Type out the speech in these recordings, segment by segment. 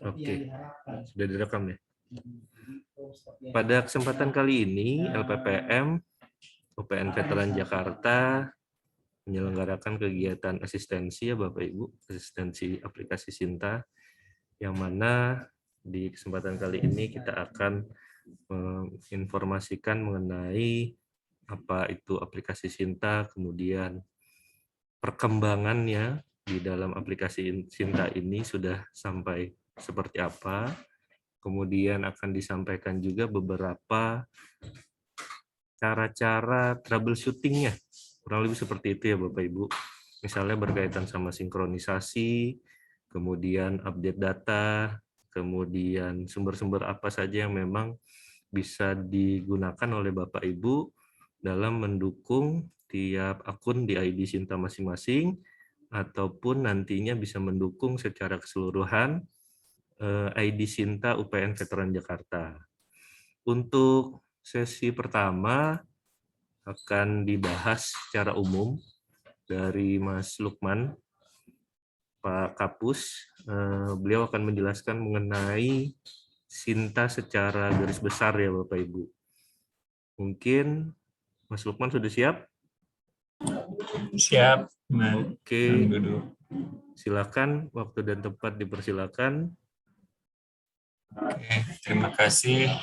Oke, sudah direkam ya. Pada kesempatan kali ini, LPPM UPN Veteran Jakarta menyelenggarakan kegiatan asistensi ya Bapak Ibu, asistensi aplikasi Sinta, yang mana di kesempatan kali ini kita akan menginformasikan mengenai apa itu aplikasi Sinta, kemudian perkembangannya di dalam aplikasi Sinta ini sudah sampai seperti apa, kemudian akan disampaikan juga beberapa cara-cara troubleshooting-nya, kurang lebih seperti itu ya Bapak Ibu. Misalnya berkaitan sama sinkronisasi, kemudian update data, kemudian sumber-sumber apa saja yang memang bisa digunakan oleh Bapak Ibu dalam mendukung tiap akun di ID Sinta masing-masing, ataupun nantinya bisa mendukung secara keseluruhan ID Sinta UPN Veteran Jakarta. Untuk sesi pertama akan dibahas secara umum dari Mas Lukman, Pak Kapus. Beliau akan menjelaskan mengenai Sinta secara garis besar ya Bapak Ibu. Mungkin Mas Lukman sudah siap? Siap. Oke, silakan, waktu dan tempat dipersilakan. Oke, terima kasih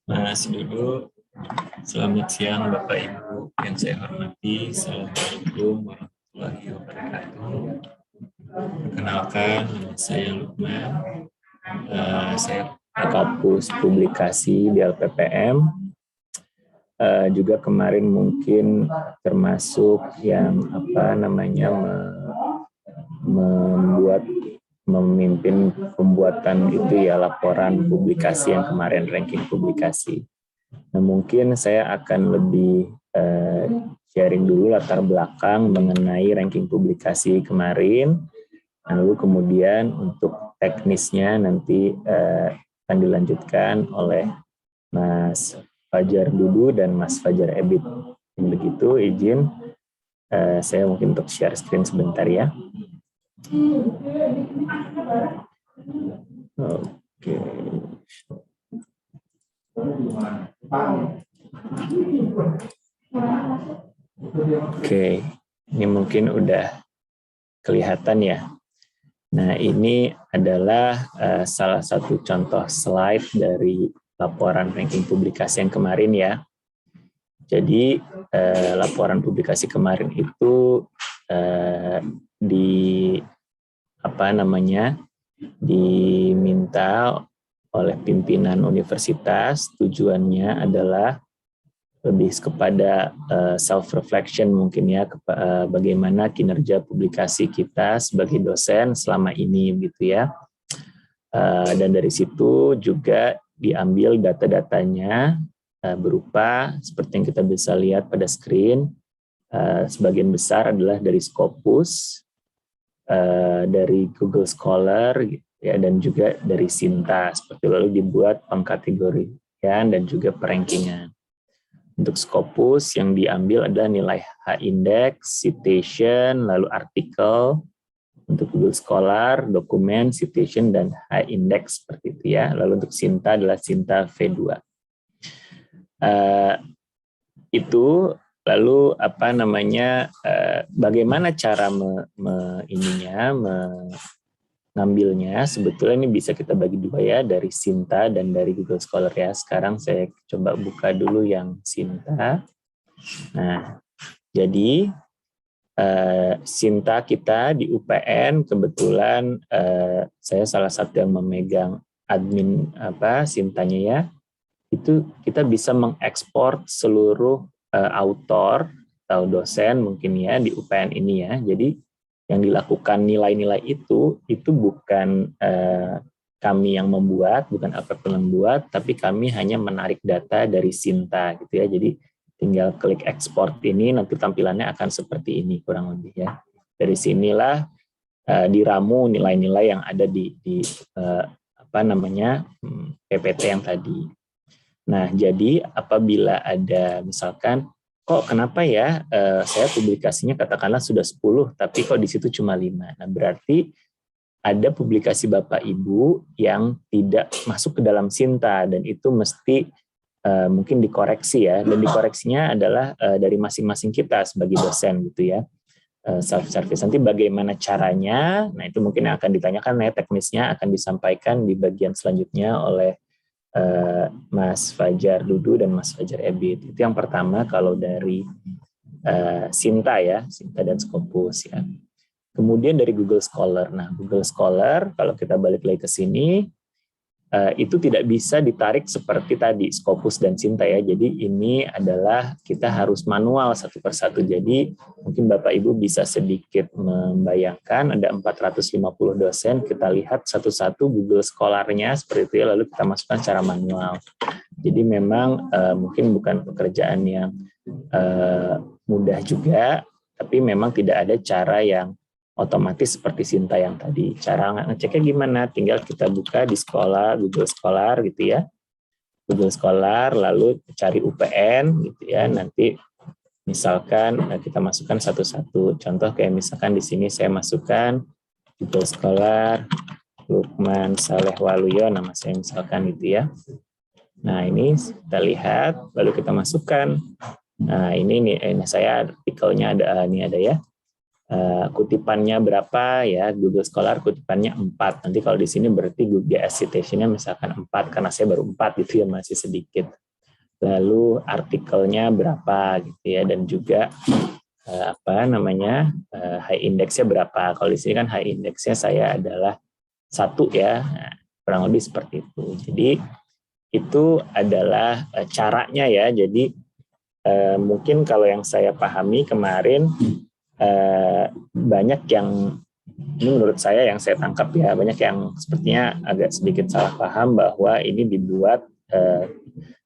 Mas Dudu. Selamat siang Bapak Ibu yang saya hormati. Assalamualaikum warahmatullahi wabarakatuh. Perkenalkan, nama saya Lukman. Saya Kapus Publikasi di LPPM. Juga kemarin mungkin termasuk yang memimpin pembuatan itu ya, laporan publikasi yang kemarin, ranking publikasi. Nah, mungkin saya akan lebih sharing dulu latar belakang mengenai ranking publikasi kemarin, lalu kemudian untuk teknisnya nanti akan dilanjutkan oleh Mas Fajar Dudu dan Mas Fajar Ebit. Begitu, izin saya mungkin untuk share screen sebentar ya. Oke. Oke, ini mungkin udah kelihatan ya. Nah, ini adalah salah satu contoh slide dari laporan ranking publikasi yang kemarin ya. Jadi laporan publikasi kemarin itu diminta oleh pimpinan universitas. Tujuannya adalah lebih kepada self reflection mungkin ya, bagaimana kinerja publikasi kita sebagai dosen selama ini gitu ya. Dan dari situ juga diambil data-datanya berupa seperti yang kita bisa lihat pada screen. Sebagian besar adalah dari Scopus, dari Google Scholar ya, dan juga dari Sinta, seperti lalu dibuat pengkategorian dan juga perankingan. Untuk Scopus yang diambil adalah nilai H-index, citation, lalu artikel. Untuk Google Scholar, dokumen, citation, dan H-index seperti itu ya. Lalu untuk Sinta adalah Sinta V2. Itu lalu bagaimana cara mengambilnya? Sebetulnya ini bisa kita bagi dua ya, dari Sinta dan dari Google Scholar ya. Sekarang saya coba buka dulu yang Sinta. Nah, jadi Sinta kita di UPN kebetulan saya salah satu yang memegang admin Sintanya ya. Itu kita bisa mengekspor seluruh autor atau dosen mungkin ya di UPN ini ya. Jadi yang dilakukan nilai-nilai itu bukan kami yang membuat, bukan LPPM yang membuat, tapi kami hanya menarik data dari Sinta gitu ya. Jadi tinggal klik ekspor ini, nanti tampilannya akan seperti ini kurang lebih ya. Dari sinilah diramu nilai-nilai yang ada di PPT yang tadi. Nah, jadi apabila ada misalkan, kok kenapa ya saya publikasinya katakanlah sudah 10, tapi kok di situ cuma 5. Nah, berarti ada publikasi Bapak Ibu yang tidak masuk ke dalam Sinta, dan itu mesti mungkin dikoreksi ya, dan dikoreksinya adalah dari masing-masing kita sebagai dosen gitu ya, self-service. Nanti bagaimana caranya, nah itu mungkin yang akan ditanyakan ya, teknisnya akan disampaikan di bagian selanjutnya oleh Mas Fajar Dudu dan Mas Fajar Ebit. Itu yang pertama kalau dari Sinta ya, Sinta dan Scopus ya. Kemudian dari Google Scholar. Nah, Google Scholar kalau kita balik lagi ke sini, itu tidak bisa ditarik seperti tadi Scopus dan Sinta ya. Jadi ini adalah kita harus manual satu persatu. Jadi mungkin Bapak Ibu bisa sedikit membayangkan ada 450 dosen, kita lihat satu-satu Google Scholar-nya seperti itu ya, lalu kita masukkan secara manual. Jadi memang mungkin bukan pekerjaan yang mudah juga, tapi memang tidak ada cara yang otomatis seperti Sinta yang tadi. Cara ngeceknya gimana? Tinggal kita buka di sekolah, Google Scholar gitu ya. Google Scholar, lalu cari UPN gitu ya. Nanti misalkan kita masukkan satu-satu. Contoh kayak misalkan di sini saya masukkan Google Scholar, Lukman Saleh Waluyo, nama saya misalkan gitu ya. Nah ini kita lihat, lalu kita masukkan. Nah ini saya artikelnya ada ya. Kutipannya berapa ya, Google Scholar kutipannya 4. Nanti kalau di sini berarti Google Citation-nya misalkan 4 karena saya baru 4 gitu ya, masih sedikit. Lalu artikelnya berapa gitu ya, dan juga high index-nya berapa. Kalau di sini kan high index-nya saya adalah 1 ya. Nah, kurang lebih seperti itu. Jadi itu adalah caranya ya. Jadi mungkin kalau yang saya pahami kemarin, banyak yang, ini menurut saya yang saya tangkap ya, banyak yang sepertinya agak sedikit salah paham bahwa ini dibuat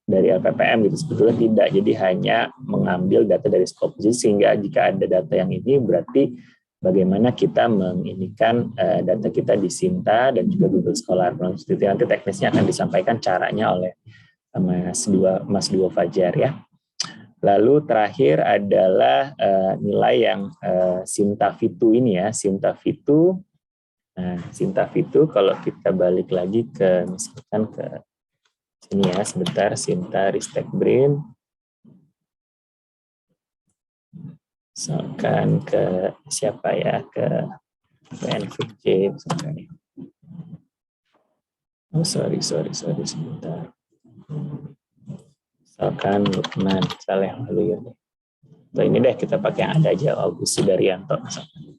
dari LPPM gitu. Sebetulnya tidak, jadi hanya mengambil data dari Scopus. Sehingga jika ada data yang ini, berarti bagaimana kita menginikan data kita di Sinta dan juga Google Scholar. Nanti teknisnya akan disampaikan caranya oleh Mas Duo Fajar ya. Lalu terakhir adalah nilai yang Sinta Vitu ini ya, Sinta Vitu. Nah, Sinta Vitu kalau kita balik lagi ke misalkan ke sini ya, sebentar, Sinta Ristek Brain. Misalkan ke siapa ya, ke PNVJ misalkan. Oh sorry sebentar. Misalkan Lukman Saleh Waluyo. Nah, ini deh kita pakai yang ada aja, Agus Sudaryanto misalkan.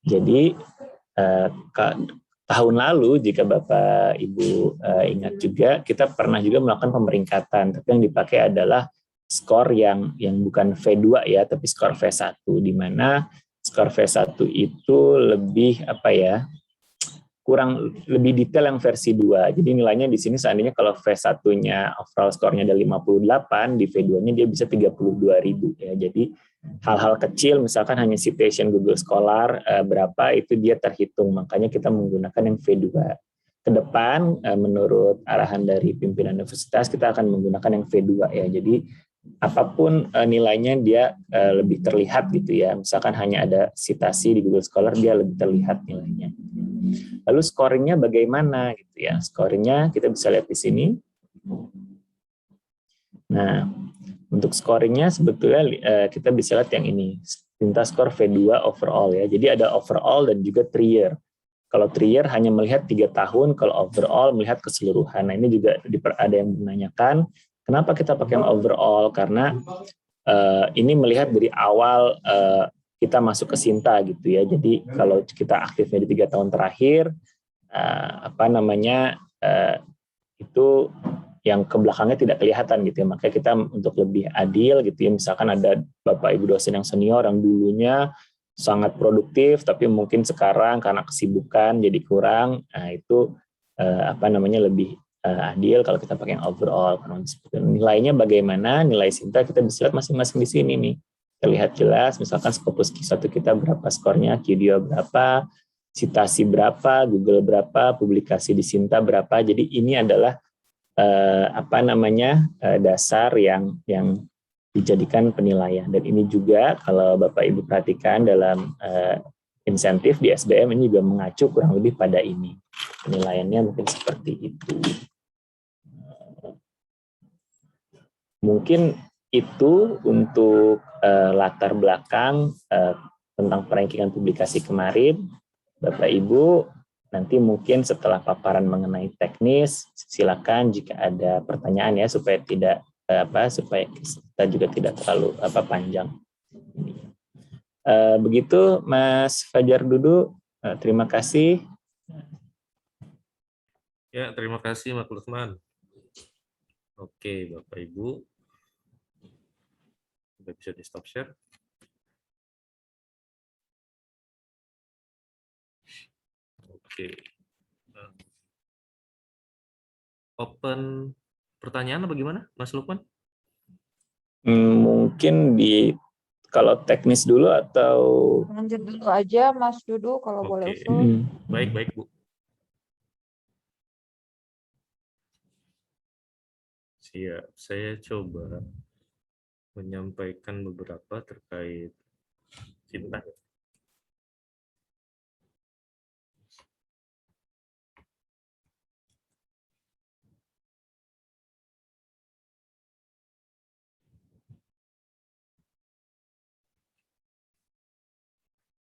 Jadi tahun lalu jika Bapak Ibu ingat juga, kita pernah juga melakukan pemeringkatan, tapi yang dipakai adalah skor yang bukan V2 ya, tapi skor V1, di mana skor V1 itu lebih kurang lebih detail yang versi 2. Jadi nilainya di sini seandainya kalau V1-nya overall skornya ada 58, di V2-nya dia bisa 32.000 ya. Jadi hal-hal kecil misalkan hanya citation Google Scholar berapa itu dia terhitung. Makanya kita menggunakan yang V2. Ke depan menurut arahan dari pimpinan universitas kita akan menggunakan yang V2 ya. Jadi apapun nilainya dia lebih terlihat gitu ya. Misalkan hanya ada citasi di Google Scholar, dia lebih terlihat nilainya. Lalu scoringnya bagaimana gitu ya? Scoringnya kita bisa lihat di sini. Nah, untuk scoringnya sebetulnya kita bisa lihat yang ini, Sinta skor V2 overall ya. Jadi ada overall dan juga 3 year. Kalau 3 year hanya melihat 3 tahun, kalau overall melihat keseluruhan. Nah ini juga ada yang menanyakan, kenapa kita pakai yang overall? Karena ini melihat dari awal kita masuk ke Sinta gitu ya. Jadi kalau kita aktifnya di 3 tahun terakhir, itu yang ke belakangnya tidak kelihatan gitu ya. Makanya kita untuk lebih adil gitu ya, misalkan ada Bapak Ibu dosen yang senior yang dulunya sangat produktif, tapi mungkin sekarang karena kesibukan jadi kurang, nah itu lebih adil kalau kita pakai yang overall. Nilainya bagaimana? Nilai Sinta kita bisa lihat masing-masing di sini nih. Terlihat jelas, misalkan Scopus Q1 kita berapa skornya, Q2 berapa, citasi berapa, Google berapa, publikasi di Sinta berapa. Jadi ini adalah dasar yang dijadikan penilaian. Dan ini juga kalau Bapak Ibu perhatikan dalam insentif di SBM ini juga mengacu kurang lebih pada ini. Penilaiannya mungkin seperti itu. Mungkin itu untuk latar belakang tentang perankingan publikasi kemarin. Bapak Ibu, nanti mungkin setelah paparan mengenai teknis, silakan jika ada pertanyaan ya, supaya supaya kita juga tidak terlalu panjang. Begitu Mas Fajar Dudu, terima kasih. Ya, terima kasih Mas Lukman. Oke, Bapak Ibu. Sudah bisa di stop share. Oke. Open pertanyaan apa gimana, Mas Lukman? Mungkin kalau teknis dulu atau lanjut dulu aja Mas Dudu kalau boleh Oke. usul. Baik, Bu. Siap. Saya coba menyampaikan beberapa terkait cinta.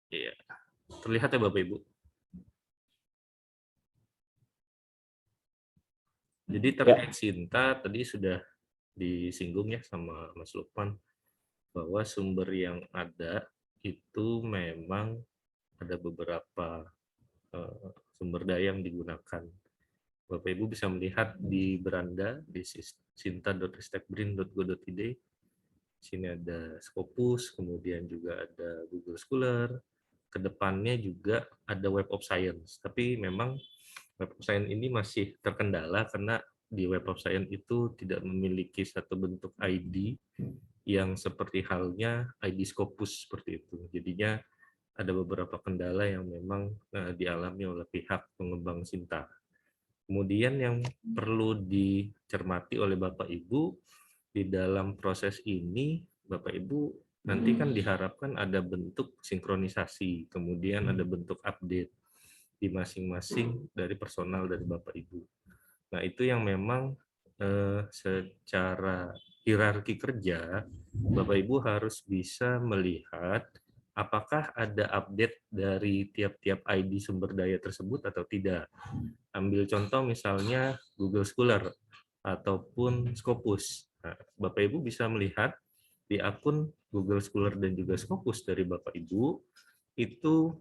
Iya. Terlihat ya Bapak Ibu? Jadi terkait cinta tadi sudah disinggung ya sama Mas Lukman bahwa sumber yang ada itu memang ada beberapa sumber daya yang digunakan. Bapak Ibu bisa melihat di beranda di sinta.ristekbrin.go.id. Sini ada Scopus, kemudian juga ada Google Scholar. Kedepannya juga ada Web of Science. Tapi memang Web of Science ini masih terkendala karena di Web of Science itu tidak memiliki satu bentuk ID yang seperti halnya ID Scopus seperti itu. Jadinya ada beberapa kendala yang memang dialami oleh pihak pengembang Sinta. Kemudian yang perlu dicermati oleh Bapak Ibu, di dalam proses ini, Bapak Ibu nanti kan diharapkan ada bentuk sinkronisasi, kemudian ada bentuk update di masing-masing dari personal dari Bapak Ibu. Nah, itu yang memang secara hierarki kerja, Bapak Ibu harus bisa melihat apakah ada update dari tiap-tiap ID sumber daya tersebut atau tidak. Ambil contoh misalnya Google Scholar ataupun Scopus. Nah, Bapak Ibu bisa melihat di akun Google Scholar dan juga Scopus dari Bapak Ibu itu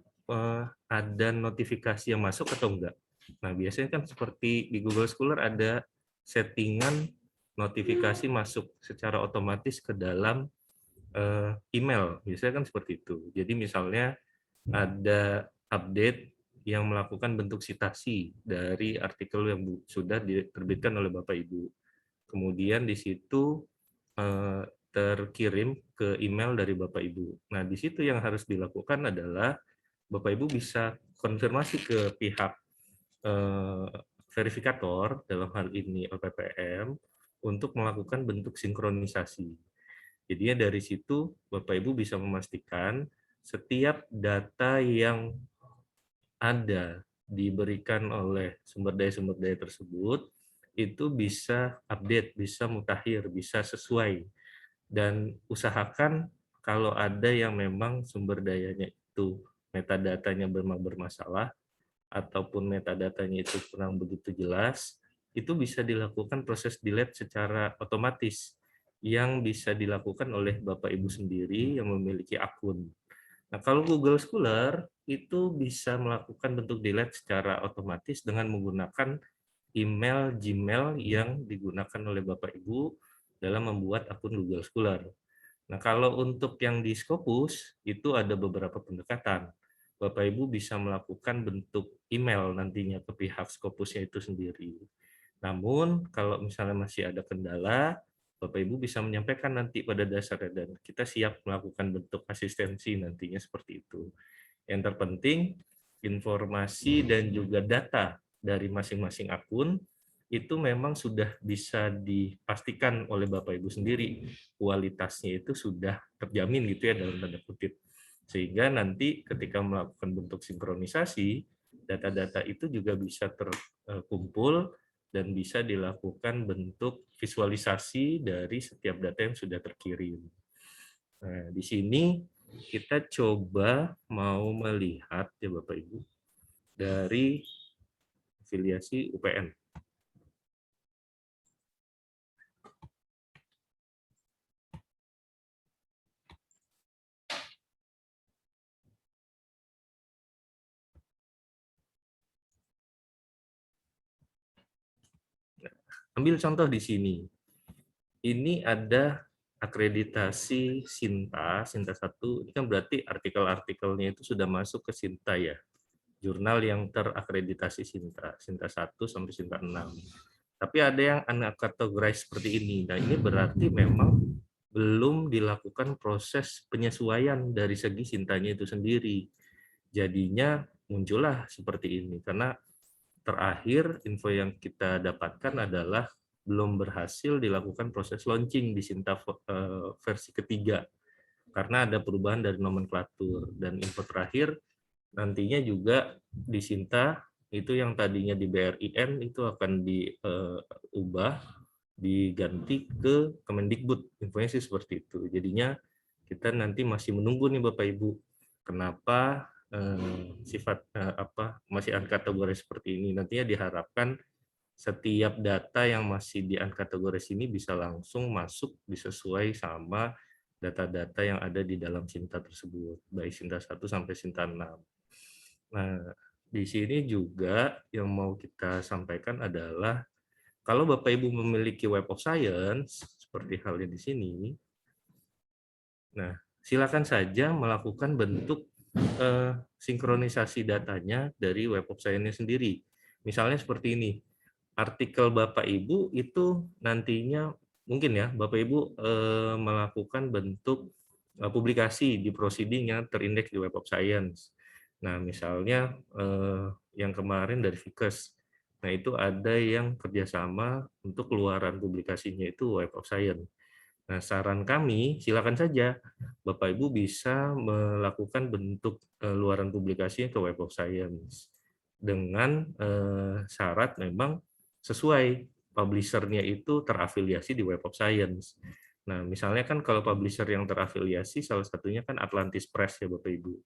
ada notifikasi yang masuk atau enggak. Nah, biasanya kan seperti di Google Scholar ada settingan notifikasi masuk secara otomatis ke dalam email. Biasanya kan seperti itu. Jadi misalnya ada update yang melakukan bentuk citasi dari artikel yang sudah diterbitkan oleh Bapak Ibu. Kemudian di situ terkirim ke email dari Bapak Ibu. Nah, di situ yang harus dilakukan adalah Bapak Ibu bisa konfirmasi ke pihak verifikator, dalam hal ini LPPM, untuk melakukan bentuk sinkronisasi. Jadinya dari situ Bapak Ibu bisa memastikan setiap data yang ada diberikan oleh sumber daya tersebut itu bisa update, bisa mutakhir, bisa sesuai. Dan usahakan kalau ada yang memang sumber dayanya itu metadatanya memang bermasalah ataupun metadatanya itu kurang begitu jelas, itu bisa dilakukan proses delete secara otomatis yang bisa dilakukan oleh Bapak Ibu sendiri yang memiliki akun. Nah, kalau Google Scholar itu bisa melakukan bentuk delete secara otomatis dengan menggunakan email Gmail yang digunakan oleh Bapak Ibu dalam membuat akun Google Scholar. Nah, kalau untuk yang di Scopus itu ada beberapa pendekatan. Bapak Ibu bisa melakukan bentuk email nantinya ke pihak Scopusnya itu sendiri. Namun, kalau misalnya masih ada kendala, Bapak Ibu bisa menyampaikan nanti pada dasarnya dan kita siap melakukan bentuk asistensi nantinya seperti itu. Yang terpenting, informasi dan juga data dari masing-masing akun itu memang sudah bisa dipastikan oleh Bapak Ibu sendiri. Kualitasnya itu sudah terjamin gitu ya dalam tanda kutip. Sehingga nanti ketika melakukan bentuk sinkronisasi, data-data itu juga bisa terkumpul dan bisa dilakukan bentuk visualisasi dari setiap data yang sudah terkirim. Nah, di sini kita coba mau melihat ya Bapak Ibu dari afiliasi UPN. Ambil contoh di sini. Ini ada akreditasi Sinta 1. Ini kan berarti artikel-artikelnya itu sudah masuk ke Sinta ya. Jurnal yang terakreditasi Sinta 1 sampai Sinta 6. Tapi ada yang uncategorized seperti ini. Nah, ini berarti memang belum dilakukan proses penyesuaian dari segi Sintanya itu sendiri. Jadinya muncullah seperti ini. Karena terakhir info yang kita dapatkan adalah belum berhasil dilakukan proses launching di Sinta versi ketiga karena ada perubahan dari nomenklatur. Dan info terakhir nantinya juga di Sinta itu yang tadinya di BRIN itu akan diubah diganti ke Kemendikbud. Infonya sih seperti itu. Jadinya kita nanti masih menunggu nih Bapak Ibu kenapa masih uncategorized seperti ini. Nantinya diharapkan setiap data yang masih di uncategorized ini bisa langsung masuk disesuai sama data-data yang ada di dalam Sinta tersebut, baik Sinta 1 sampai Sinta 6. Nah, di sini juga yang mau kita sampaikan adalah kalau Bapak Ibu memiliki Web of Science seperti halnya di sini, nah silakan saja melakukan bentuk sinkronisasi datanya dari Web of Science sendiri. Misalnya seperti ini, artikel Bapak Ibu itu nantinya mungkin ya Bapak Ibu melakukan bentuk publikasi di proceeding yang terindeks di Web of Science. Nah, misalnya yang kemarin dari Fikes. Nah, itu ada yang kerjasama untuk keluaran publikasinya itu Web of Science. Nah, saran kami, silakan saja Bapak Ibu bisa melakukan bentuk luaran publikasinya ke Web of Science dengan syarat memang sesuai publisher-nya itu terafiliasi di Web of Science. Nah, misalnya kan kalau publisher yang terafiliasi salah satunya kan Atlantis Press ya Bapak Ibu.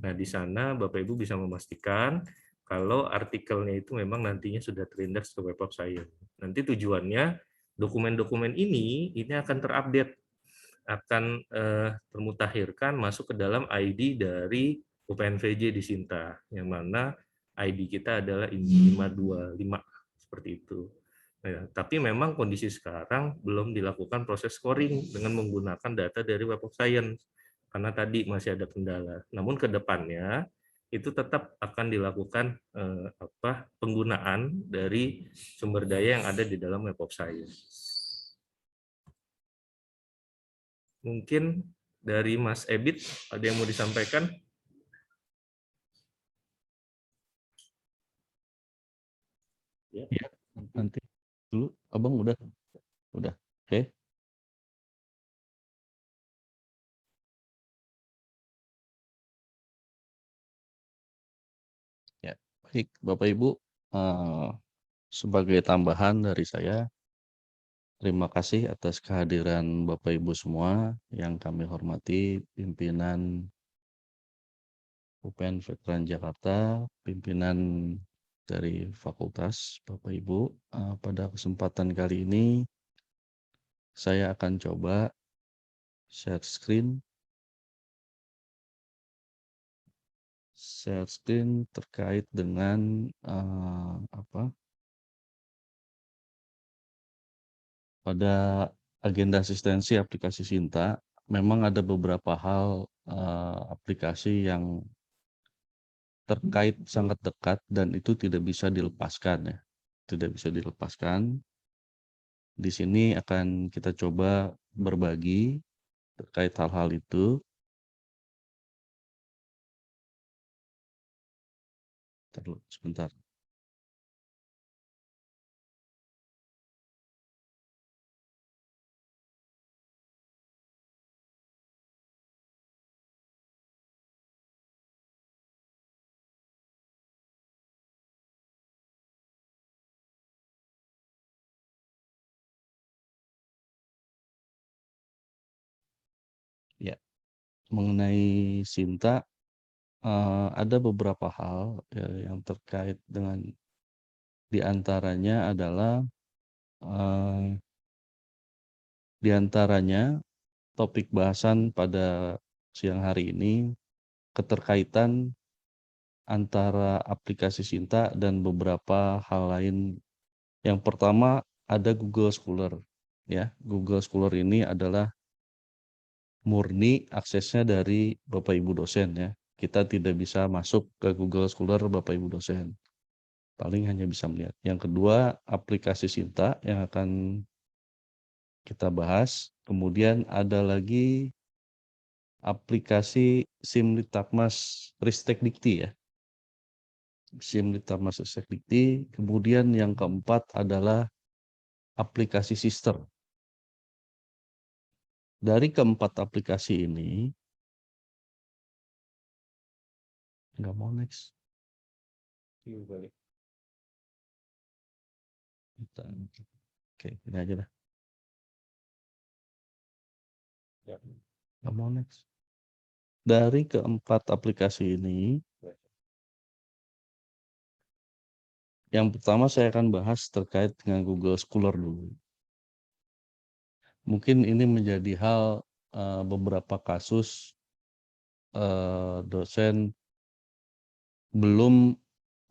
Nah, di sana Bapak Ibu bisa memastikan kalau artikelnya itu memang nantinya sudah terindeks ke Web of Science. Nanti tujuannya dokumen-dokumen ini akan terupdate, akan termutakhirkan masuk ke dalam ID dari UPNVJ di Sinta, yang mana ID kita adalah INDI 525, seperti itu. Nah, tapi memang kondisi sekarang belum dilakukan proses scoring dengan menggunakan data dari Web of Science, karena tadi masih ada kendala. Namun ke depannya itu tetap akan dilakukan penggunaan dari sumber daya yang ada di dalam Web of Science. Mungkin dari Mas Ebit ada yang mau disampaikan? Ya, nanti dulu Abang udah. Oke. Ya, baik Bapak Ibu, sebagai tambahan dari saya, terima kasih atas kehadiran Bapak Ibu semua yang kami hormati, pimpinan UPN Veteran Jakarta, pimpinan dari fakultas, Bapak Ibu. Pada kesempatan kali ini, saya akan coba share screen terkait dengan pada agenda asistensi aplikasi Sinta. Memang ada beberapa hal aplikasi yang terkait sangat dekat dan itu tidak bisa dilepaskan ya. Tidak bisa dilepaskan. Di sini akan kita coba berbagi terkait hal-hal itu. Sebentar. mengenai Sinta, ada beberapa hal ya, yang terkait dengan diantaranya adalah topik bahasan pada siang hari ini keterkaitan antara aplikasi Sinta dan beberapa hal lain. Yang pertama ada Google Scholar. Ya, Google Scholar ini adalah murni aksesnya dari Bapak Ibu dosen ya. Kita tidak bisa masuk ke Google Scholar Bapak Ibu dosen. Paling hanya bisa melihat. Yang kedua, aplikasi Sinta yang akan kita bahas. Kemudian ada lagi aplikasi Simlitapmas Ristek Dikti ya. Simlitapmas Ristek Dikti. Kemudian yang keempat adalah aplikasi Sister. Dari keempat aplikasi ini, nggak mau next. Oke, ini aja dah. Nggak mau next. Dari keempat aplikasi ini, yang pertama saya akan bahas terkait dengan Google Scholar dulu. Mungkin ini menjadi hal beberapa kasus dosen belum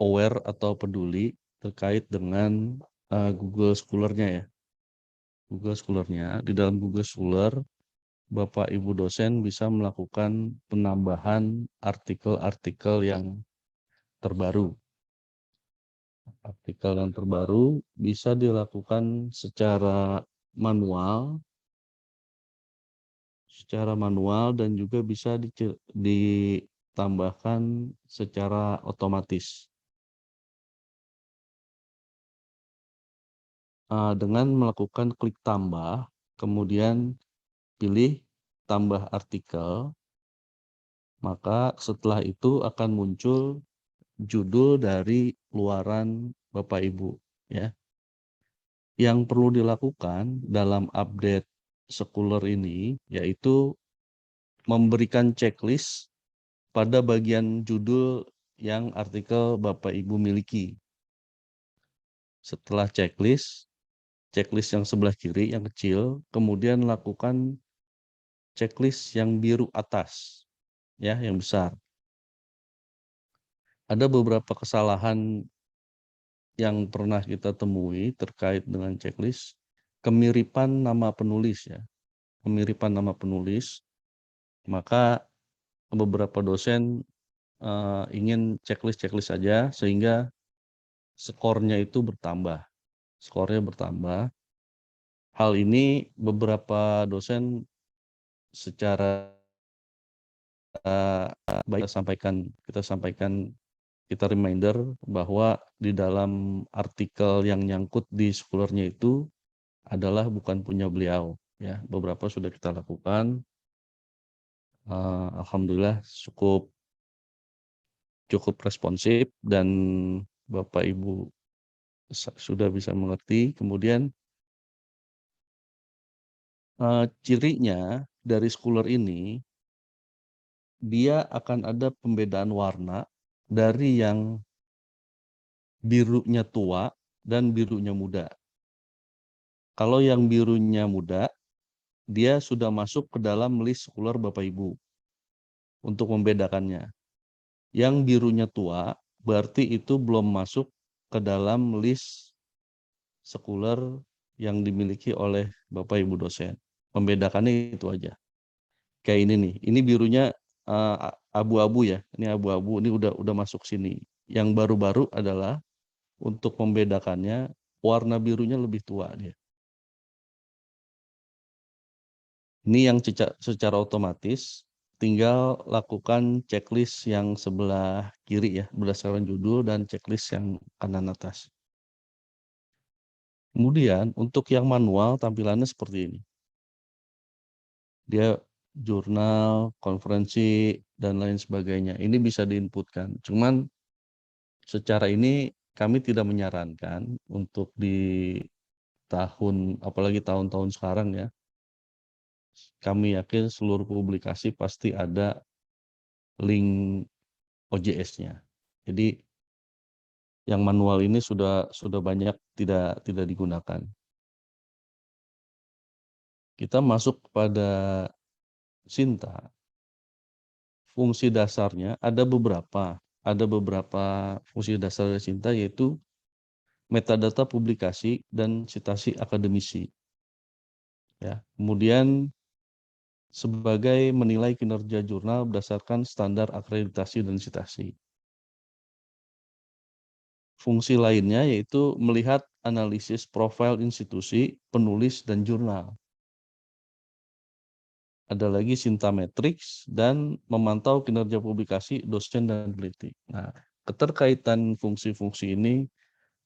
aware atau peduli terkait dengan Google Scholar-nya ya. Google Scholar-nya, di dalam Google Scholar, Bapak Ibu dosen bisa melakukan penambahan artikel-artikel yang terbaru. Artikel yang terbaru bisa dilakukan secara manual dan juga bisa ditambahkan secara otomatis. Dengan melakukan klik tambah, kemudian pilih tambah artikel, maka setelah itu akan muncul judul dari luaran Bapak Ibu ya. Yang perlu dilakukan dalam update Scholar ini yaitu memberikan checklist pada bagian judul yang artikel Bapak Ibu miliki. Setelah checklist yang sebelah kiri yang kecil, kemudian lakukan checklist yang biru atas ya, yang besar. Ada beberapa kesalahan yang pernah kita temui terkait dengan checklist, kemiripan nama penulis ya. Kemiripan nama penulis, maka beberapa dosen ingin checklist saja sehingga skornya itu bertambah. Hal ini beberapa dosen secara baik kita reminder bahwa di dalam artikel yang nyangkut di Scholar-nya itu adalah bukan punya beliau ya. Beberapa sudah kita lakukan, alhamdulillah cukup responsif dan Bapak Ibu sudah bisa mengerti. Kemudian cirinya dari Scholar ini, dia akan ada pembedaan warna dari yang birunya tua dan birunya muda. Kalau yang birunya muda, dia sudah masuk ke dalam list Scholar Bapak Ibu untuk membedakannya. Yang birunya tua, berarti itu belum masuk ke dalam list Scholar yang dimiliki oleh Bapak Ibu dosen. Membedakannya itu aja. Kayak ini nih, ini birunya abu-abu ya. Ini abu-abu, ini udah masuk sini. Yang baru-baru adalah untuk membedakannya warna birunya lebih tua dia. Ini yang secara otomatis tinggal lakukan checklist yang sebelah kiri ya, berdasarkan judul dan checklist yang kanan atas. Kemudian untuk yang manual tampilannya seperti ini. Dia jurnal, konferensi, dan lain sebagainya. Ini bisa diinputkan. Cuman secara ini kami tidak menyarankan untuk di apalagi tahun-tahun sekarang ya, kami yakin seluruh publikasi pasti ada link OJS-nya. Jadi yang manual ini sudah banyak tidak digunakan. Kita masuk kepada Sinta. Fungsi dasarnya ada beberapa. Ada beberapa fungsi dasar dari Sinta, yaitu metadata publikasi dan citasi akademisi. Ya. Kemudian sebagai menilai kinerja jurnal berdasarkan standar akreditasi dan citasi. Fungsi lainnya yaitu melihat analisis profil institusi, penulis, dan jurnal. Ada lagi Sinta Matrix dan memantau kinerja publikasi dosen dan peneliti. Nah, keterkaitan fungsi-fungsi ini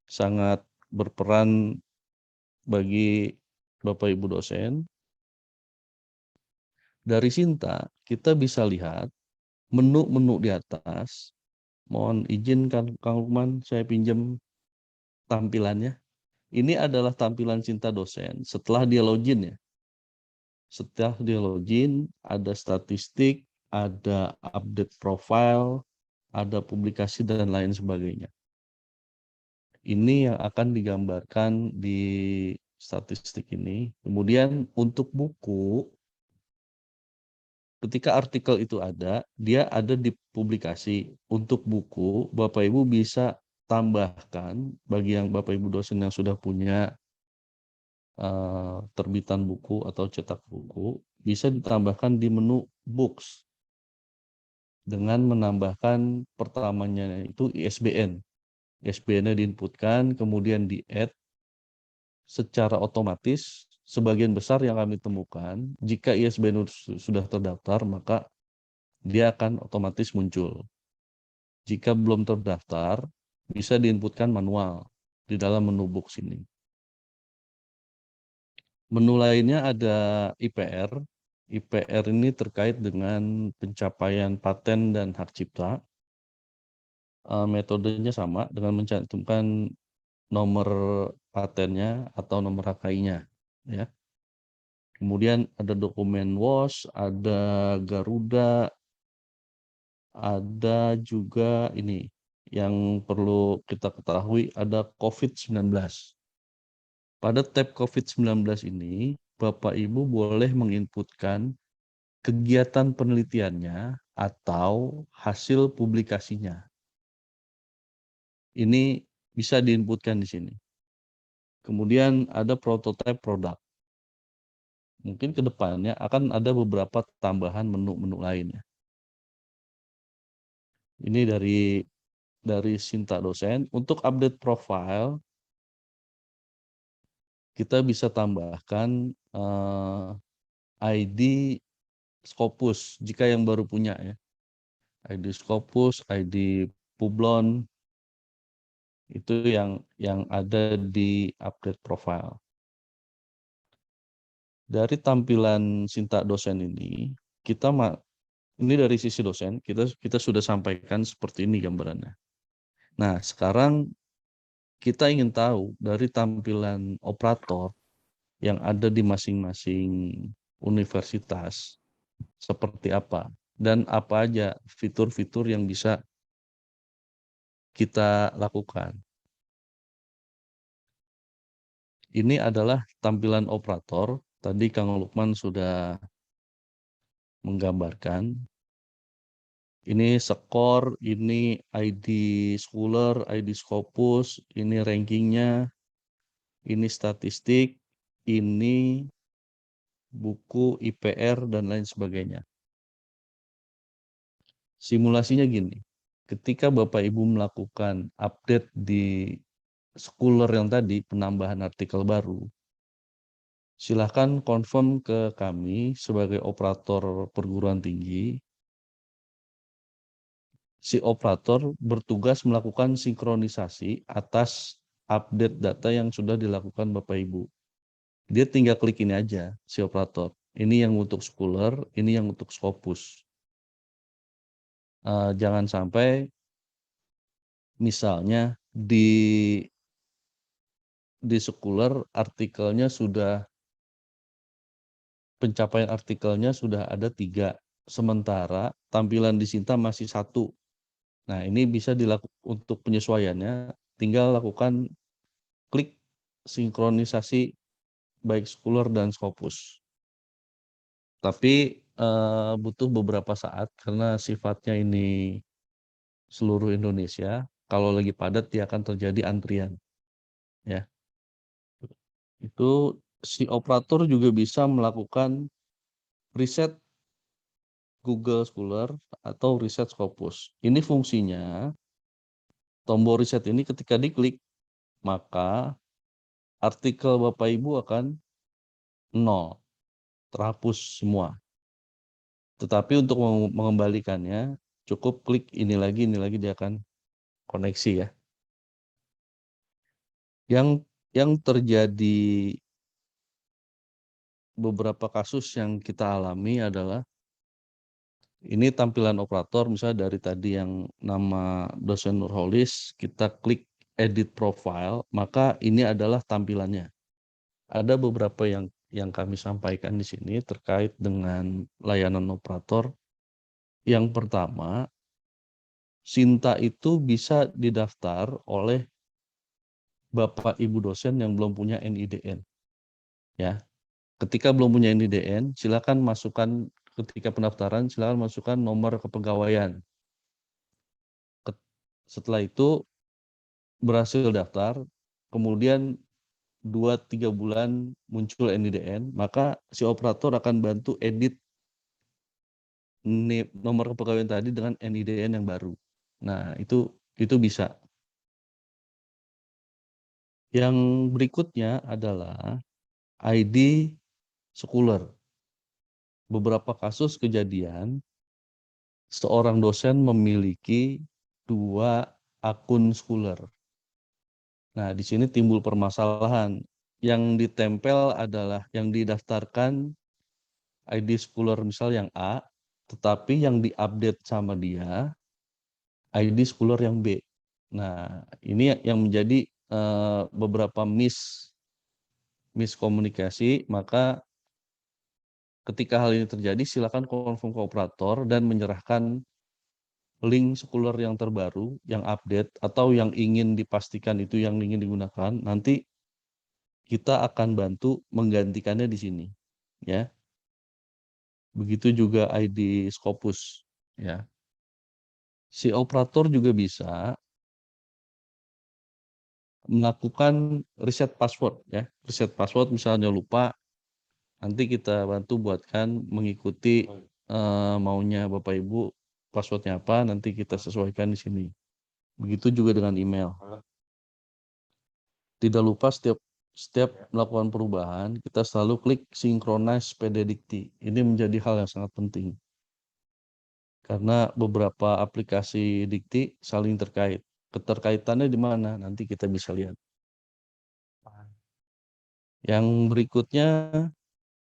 sangat berperan bagi Bapak Ibu dosen. Dari Sinta kita bisa lihat menu-menu di atas. Mohon izin Kang Lukman, saya pinjam tampilannya. Ini adalah tampilan Sinta dosen setelah dia login ya. Setelah dia login, ada statistik, ada update profile, ada publikasi, dan lain sebagainya. Ini yang akan digambarkan di statistik ini. Kemudian untuk buku, ketika artikel itu ada, dia ada di publikasi. Untuk buku, Bapak Ibu bisa tambahkan, bagi yang Bapak Ibu dosen yang sudah punya terbitan buku atau cetak buku, bisa ditambahkan di menu books dengan menambahkan pertamanya itu ISBN. ISBN-nya diinputkan, kemudian di-add secara otomatis. Sebagian besar yang kami temukan, jika ISBN sudah terdaftar, maka dia akan otomatis muncul. Jika belum terdaftar, bisa diinputkan manual di dalam menu books ini. Menu lainnya ada IPR. IPR ini terkait dengan pencapaian paten dan hak cipta. Metodenya sama dengan mencantumkan nomor patennya atau nomor HKI-nya. Ya. Kemudian ada dokumen WOS, ada Garuda, ada juga ini yang perlu kita ketahui, ada COVID-19. Pada tab COVID-19 ini, Bapak Ibu boleh menginputkan kegiatan penelitiannya atau hasil publikasinya. Ini bisa diinputkan di sini. Kemudian ada prototype produk. Mungkin ke depannya akan ada beberapa tambahan menu-menu lainnya. Ini dari Sinta dosen. Untuk update profile, kita bisa tambahkan ID Scopus jika yang baru punya ya. ID Scopus, ID Publon, itu yang ada di update profile. Dari tampilan Sinta dosen ini, ini dari sisi dosen, kita sudah sampaikan seperti ini gambarannya. Nah, sekarang kita ingin tahu dari tampilan operator yang ada di masing-masing universitas seperti apa dan apa aja fitur-fitur yang bisa kita lakukan. Ini adalah tampilan operator. Tadi Kang Lukman sudah menggambarkan. Ini skor, ini ID Scholar, ID Scopus, ini rankingnya, ini statistik, ini buku IPR, dan lain sebagainya. Simulasinya gini, ketika Bapak Ibu melakukan update di Scholar yang tadi, penambahan artikel baru, silahkan confirm ke kami sebagai operator perguruan tinggi. Si operator bertugas melakukan sinkronisasi atas update data yang sudah dilakukan Bapak Ibu. Dia tinggal klik ini aja, si operator. Ini yang untuk Scholar, ini yang untuk Scopus. Jangan sampai misalnya di Scholar artikelnya sudah pencapaian artikelnya sudah ada 3, sementara tampilan di Sinta masih 1. Nah, ini bisa dilakukan untuk penyesuaiannya, tinggal lakukan klik sinkronisasi baik Scholar dan Scopus. Tapi butuh beberapa saat karena sifatnya ini seluruh Indonesia. Kalau lagi padat dia akan terjadi antrian. Ya, itu si operator juga bisa melakukan riset Google Scholar atau riset Scopus. Ini fungsinya, tombol riset ini ketika diklik, maka artikel Bapak Ibu akan 0, terhapus semua. Tetapi untuk mengembalikannya, cukup klik ini lagi dia akan koneksi ya. Yang terjadi beberapa kasus yang kita alami adalah ini tampilan operator, misalnya dari tadi yang nama dosen Nurholis, kita klik edit profile, maka ini adalah tampilannya. Ada beberapa yang kami sampaikan di sini terkait dengan layanan operator. Yang pertama, Sinta itu bisa didaftar oleh Bapak Ibu dosen yang belum punya NIDN. Ya, ketika belum punya NIDN, silakan masukkan ketika pendaftaran, silakan masukkan nomor kepegawaian. Setelah itu berhasil daftar, kemudian 2-3 bulan muncul NIDN, maka si operator akan bantu edit nomor kepegawaian tadi dengan NIDN yang baru. Nah, itu bisa. Yang berikutnya adalah ID Scholar. Beberapa kasus kejadian seorang dosen memiliki 2 akun Scholar. Nah, di sini timbul permasalahan. Yang ditempel adalah yang didaftarkan ID Scholar misal yang A, tetapi yang diupdate sama dia ID Scholar yang B. Nah, ini yang menjadi beberapa miskomunikasi, maka ketika hal ini terjadi, silakan konfirm ke operator dan menyerahkan link Scholar yang terbaru, yang update, atau yang ingin dipastikan itu yang ingin digunakan. Nanti kita akan bantu menggantikannya di sini. Ya, begitu juga ID Scopus. Ya, si operator juga bisa melakukan reset password. Ya, reset password misalnya lupa, nanti kita bantu buatkan mengikuti maunya Bapak Ibu, passwordnya apa, nanti kita sesuaikan di sini. Begitu juga dengan email. Tidak lupa setiap melakukan perubahan, kita selalu klik synchronize PDDikti. Ini menjadi hal yang sangat penting. Karena beberapa aplikasi dikti saling terkait. Keterkaitannya di mana? Nanti kita bisa lihat. Yang berikutnya,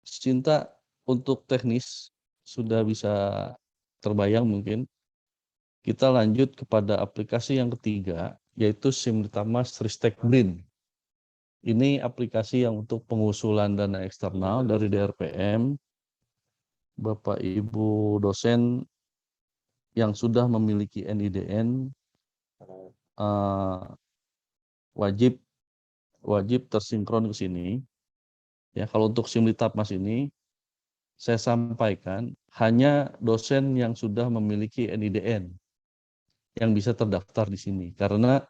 Sinta untuk teknis sudah bisa terbayang mungkin. Kita lanjut kepada aplikasi yang ketiga, yaitu Simultamas Ristek Brin. Ini aplikasi yang untuk pengusulan dana eksternal dari DRPM. Bapak Ibu dosen yang sudah memiliki NIDN wajib tersinkron ke sini. Ya, kalau untuk Simultamas ini saya sampaikan hanya dosen yang sudah memiliki NIDN yang bisa terdaftar di sini, karena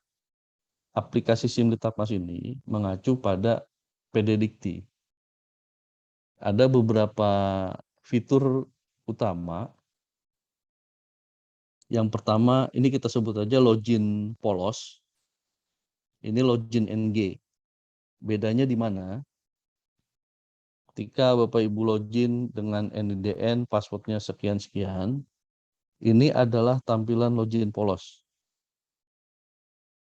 aplikasi Simultamas ini mengacu pada PDDikti. Ada beberapa fitur utama. Yang pertama, ini kita sebut aja login polos. Ini login NG. Bedanya di mana? Ketika Bapak Ibu login dengan NIDN, passwordnya sekian-sekian, ini adalah tampilan login polos.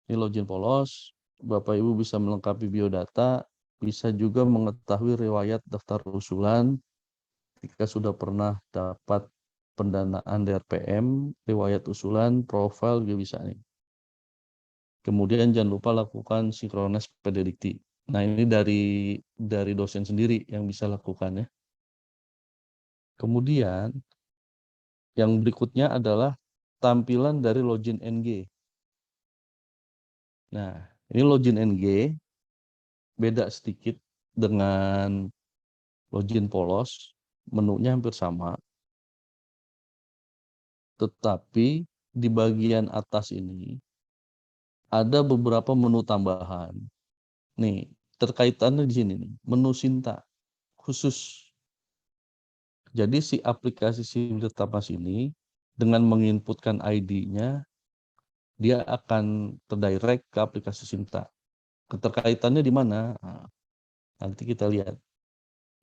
Ini login polos, Bapak Ibu bisa melengkapi biodata, bisa juga mengetahui riwayat daftar usulan, ketika sudah pernah dapat pendanaan DRPM, riwayat usulan, profil juga bisa nih. Kemudian jangan lupa lakukan sinkronis PDDikti. Nah, ini dari dosen sendiri yang bisa lakukan ya. Kemudian yang berikutnya adalah tampilan dari login NG. Nah, ini login NG beda sedikit dengan login polos, menunya hampir sama. Tetapi di bagian atas ini ada beberapa menu tambahan. Nih, terkaitannya di sini nih, menu Sinta khusus. Jadi si aplikasi Simultapas ini dengan menginputkan ID-nya, dia akan terdirect ke aplikasi Sinta. Keterkaitannya di mana? Nah, nanti kita lihat.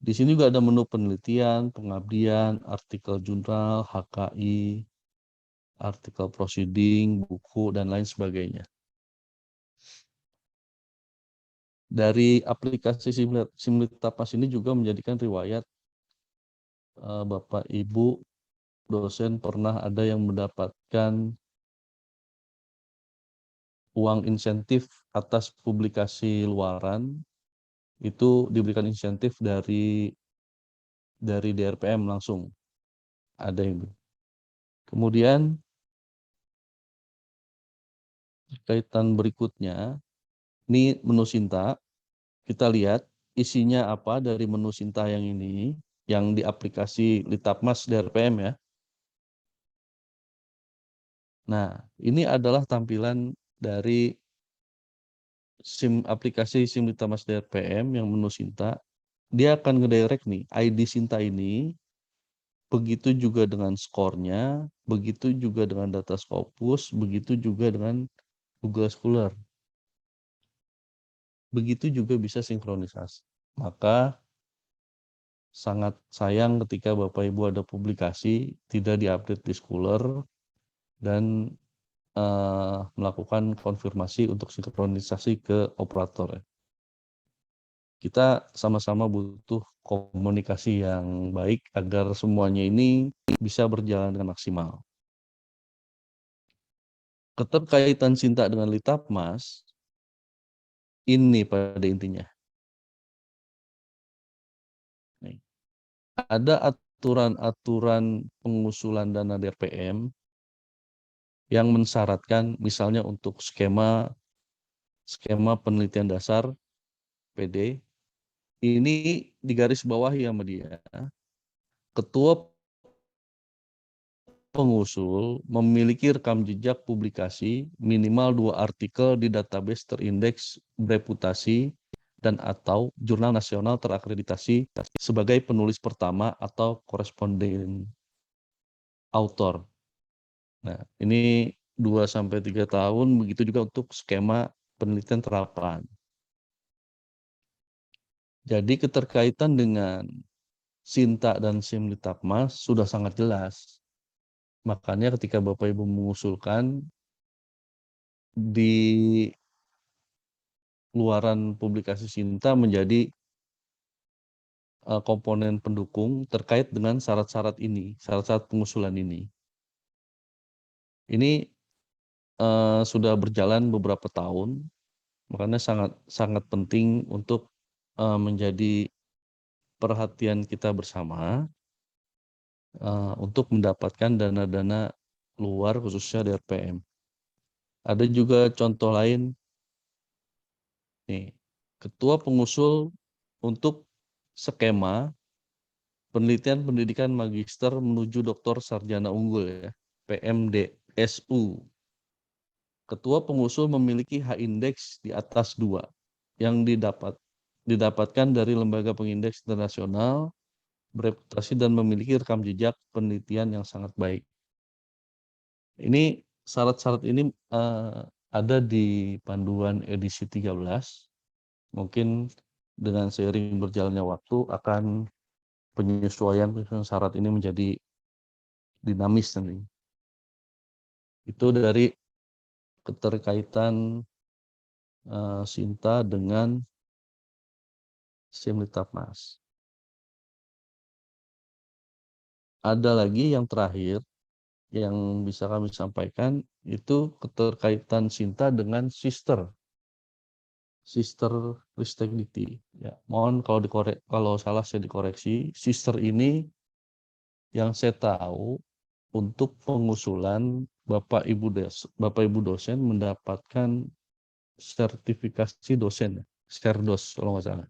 Di sini juga ada menu penelitian, pengabdian, artikel jurnal, HKI, artikel proceeding, buku, dan lain sebagainya. Dari aplikasi Simultapas ini juga menjadikan riwayat Bapak Ibu dosen pernah ada yang mendapatkan uang insentif atas publikasi luaran, itu diberikan insentif dari DRPM langsung. Ada yang kemudian kaitan berikutnya, ini menu Sinta. Kita lihat isinya apa dari menu Sinta yang ini, yang di aplikasi Litapmas DRPM ya. Nah, ini adalah tampilan dari aplikasi Litapmas DRPM yang menu Sinta. Dia akan ngedirect nih ID Sinta ini, begitu juga dengan skornya, begitu juga dengan data Scopus, begitu juga dengan Google Scholar. Begitu juga bisa sinkronisasi. Maka sangat sayang ketika Bapak Ibu ada publikasi tidak diupdate di Scholar dan melakukan konfirmasi untuk sinkronisasi ke operator. Kita sama-sama butuh komunikasi yang baik agar semuanya ini bisa berjalan dengan maksimal. Keterkaitan Sinta dengan Litapmas ini pada intinya. Ada aturan-aturan pengusulan dana DRPM yang mensyaratkan misalnya untuk skema penelitian dasar PD, ini digaris bawahi sama dia. Ketua pengusul memiliki rekam jejak publikasi minimal 2 artikel di database terindeks bereputasi dan atau jurnal nasional terakreditasi sebagai penulis pertama atau koresponden author. Nah, ini 2-3 tahun, begitu juga untuk skema penelitian terapan. Jadi keterkaitan dengan Sinta dan Simultapas sudah sangat jelas. Makanya ketika Bapak Ibu mengusulkan di luaran publikasi Sinta menjadi komponen pendukung terkait dengan syarat-syarat ini, syarat-syarat pengusulan ini. Ini sudah berjalan beberapa tahun, makanya sangat penting untuk menjadi perhatian kita bersama untuk mendapatkan dana-dana luar khususnya DRPM. Ada juga contoh lain, nih, ketua pengusul untuk skema penelitian pendidikan magister menuju doktor sarjana unggul ya, PMDSU. Ketua pengusul memiliki H-index di atas 2 yang didapatkan dari lembaga pengindeks internasional, bereputasi dan memiliki rekam jejak penelitian yang sangat baik. Ini syarat-syarat ini ada di panduan edisi 13. Mungkin dengan seiring berjalannya waktu akan penyesuaian syarat ini menjadi dinamis nanti. Itu dari keterkaitan Sinta dengan Simultapas. Ada lagi yang terakhir yang bisa kami sampaikan, itu keterkaitan Sinta dengan sister Ristekdikti. Ya, mohon kalau salah saya dikoreksi. Sister ini yang saya tahu untuk pengusulan Bapak Ibu dosen mendapatkan sertifikasi dosen, Serdos kalau nggak salah.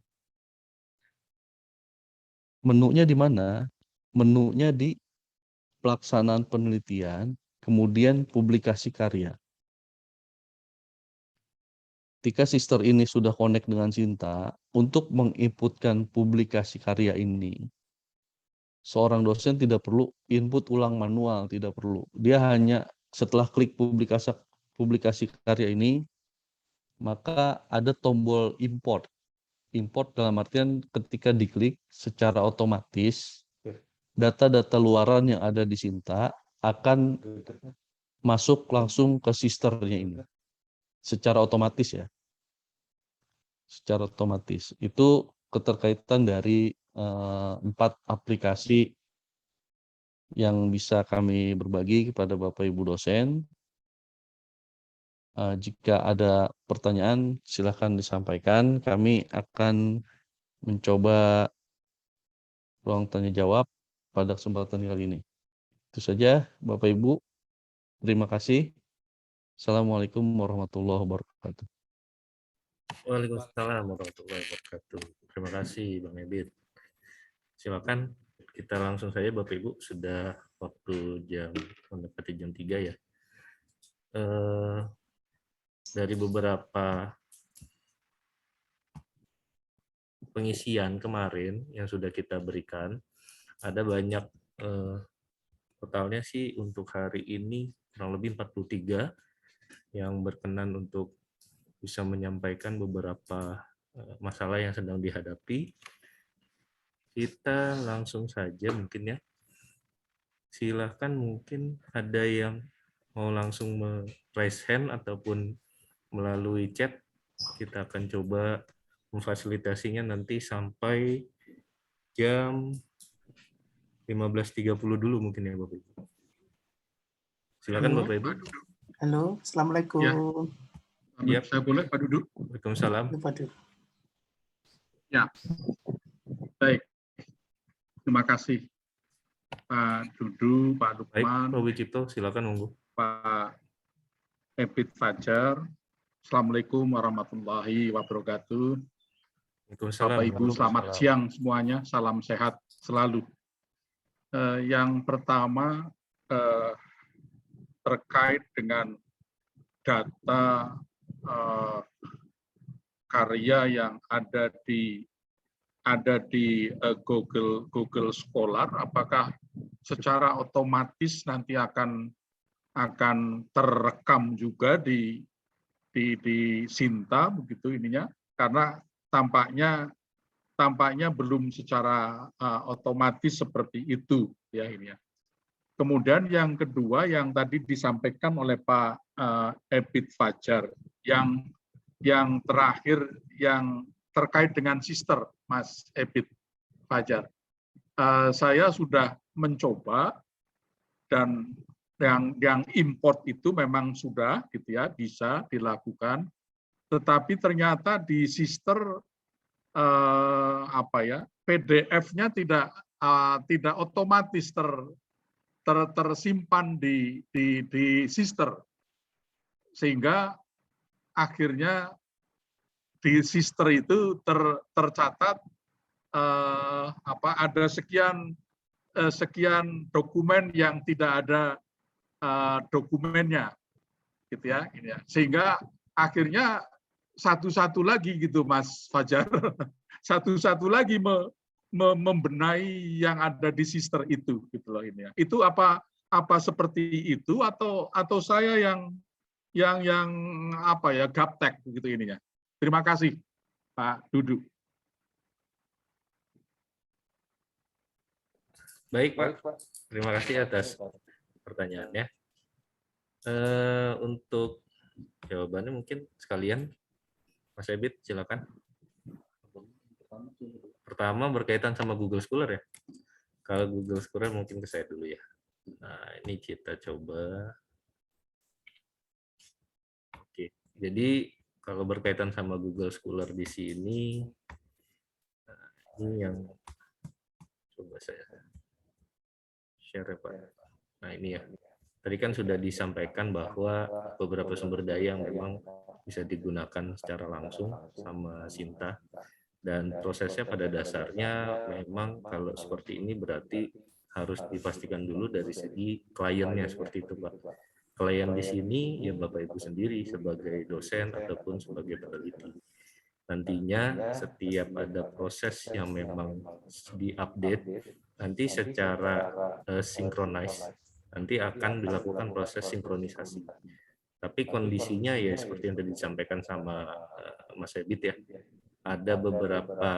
Menunya di mana? Menunya di pelaksanaan penelitian, kemudian publikasi karya. Ketika sister ini sudah connect dengan Sinta, untuk menginputkan publikasi karya ini, seorang dosen tidak perlu input ulang manual, tidak perlu. Dia hanya setelah klik publikasi karya ini, maka ada tombol import. Import dalam artian ketika diklik secara otomatis, data-data luaran yang ada di Sinta akan masuk langsung ke sisternya ini. Secara otomatis ya. Secara otomatis. Itu keterkaitan dari 4 aplikasi yang bisa kami berbagi kepada Bapak Ibu dosen. Jika ada pertanyaan, silakan disampaikan. Kami akan mencoba ruang tanya jawab pada kesempatan kali ini. Itu saja, Bapak Ibu. Terima kasih. Assalamualaikum warahmatullahi wabarakatuh. Waalaikumsalam warahmatullahi wabarakatuh. Terima kasih Bang Ebit. Silakan kita langsung saja Bapak Ibu, sudah waktu mendekati jam 3 ya. Dari beberapa pengisian kemarin yang sudah kita berikan, ada banyak, totalnya sih untuk hari ini kurang lebih 43 yang berkenan untuk bisa menyampaikan beberapa masalah yang sedang dihadapi. Kita langsung saja mungkin ya. Silahkan, mungkin ada yang mau langsung raise hand ataupun melalui chat. Kita akan coba memfasilitasinya nanti sampai jam 15.30 dulu mungkin ya Bapak Ibu. Silakan Bapak Ibu. Halo, Assalamualaikum. Ya. Saya boleh Pak Duduk? Waalaikumsalam. Pak Duduk. Ya, baik. Terima kasih Pak Dudu, Pak Baik, Lukman, Pak Wicipto, silakan monggo. Pak Ebit Fajar. Assalamualaikum warahmatullahi wabarakatuh. Waalaikumsalam. Bapak Ibu, selamat siang semuanya. Salam sehat selalu. Yang pertama terkait dengan data karya yang ada di Google Scholar, apakah secara otomatis nanti akan terekam juga di Sinta begitu ininya, karena tampaknya belum secara otomatis seperti itu ya ini ya. Kemudian yang kedua yang tadi disampaikan oleh Pak Ebit Fajar, yang terakhir yang terkait dengan sister, Mas Ebit Fajar. Saya sudah mencoba dan yang import itu memang sudah gitu ya bisa dilakukan, tetapi ternyata di sister PDF-nya tidak otomatis tersimpan di sister, sehingga akhirnya di sister itu tercatat ada sekian dokumen yang tidak ada dokumennya gitu ya, ini ya. Sehingga akhirnya satu-satu lagi gitu Mas Fajar, satu-satu lagi membenahi yang ada di sister itu gitu loh ini ya. Itu apa seperti itu atau saya yang gaptek begitu ininya. Terima kasih Pak Dudu. Baik Pak, terima kasih atas pertanyaannya. Untuk jawabannya mungkin sekalian, Mas Ebit silakan. Pertama berkaitan sama Google Scholar ya. Kalau Google Scholar mungkin ke saya dulu ya. Nah ini kita coba. Oke, jadi kalau berkaitan sama Google Scholar di sini, ini yang coba saya share ya Pak. Nah ini ya, tadi kan sudah disampaikan bahwa beberapa sumber daya yang memang bisa digunakan secara langsung sama Sinta, dan prosesnya pada dasarnya memang kalau seperti ini berarti harus dipastikan dulu dari segi kliennya seperti itu Pak. Klien di sini ya Bapak Ibu sendiri sebagai dosen ataupun sebagai peneliti. Nantinya setiap ada proses yang memang diupdate, nanti secara sinkronis, nanti akan dilakukan proses sinkronisasi. Tapi kondisinya ya seperti yang tadi disampaikan sama Mas Ebit ya, ada beberapa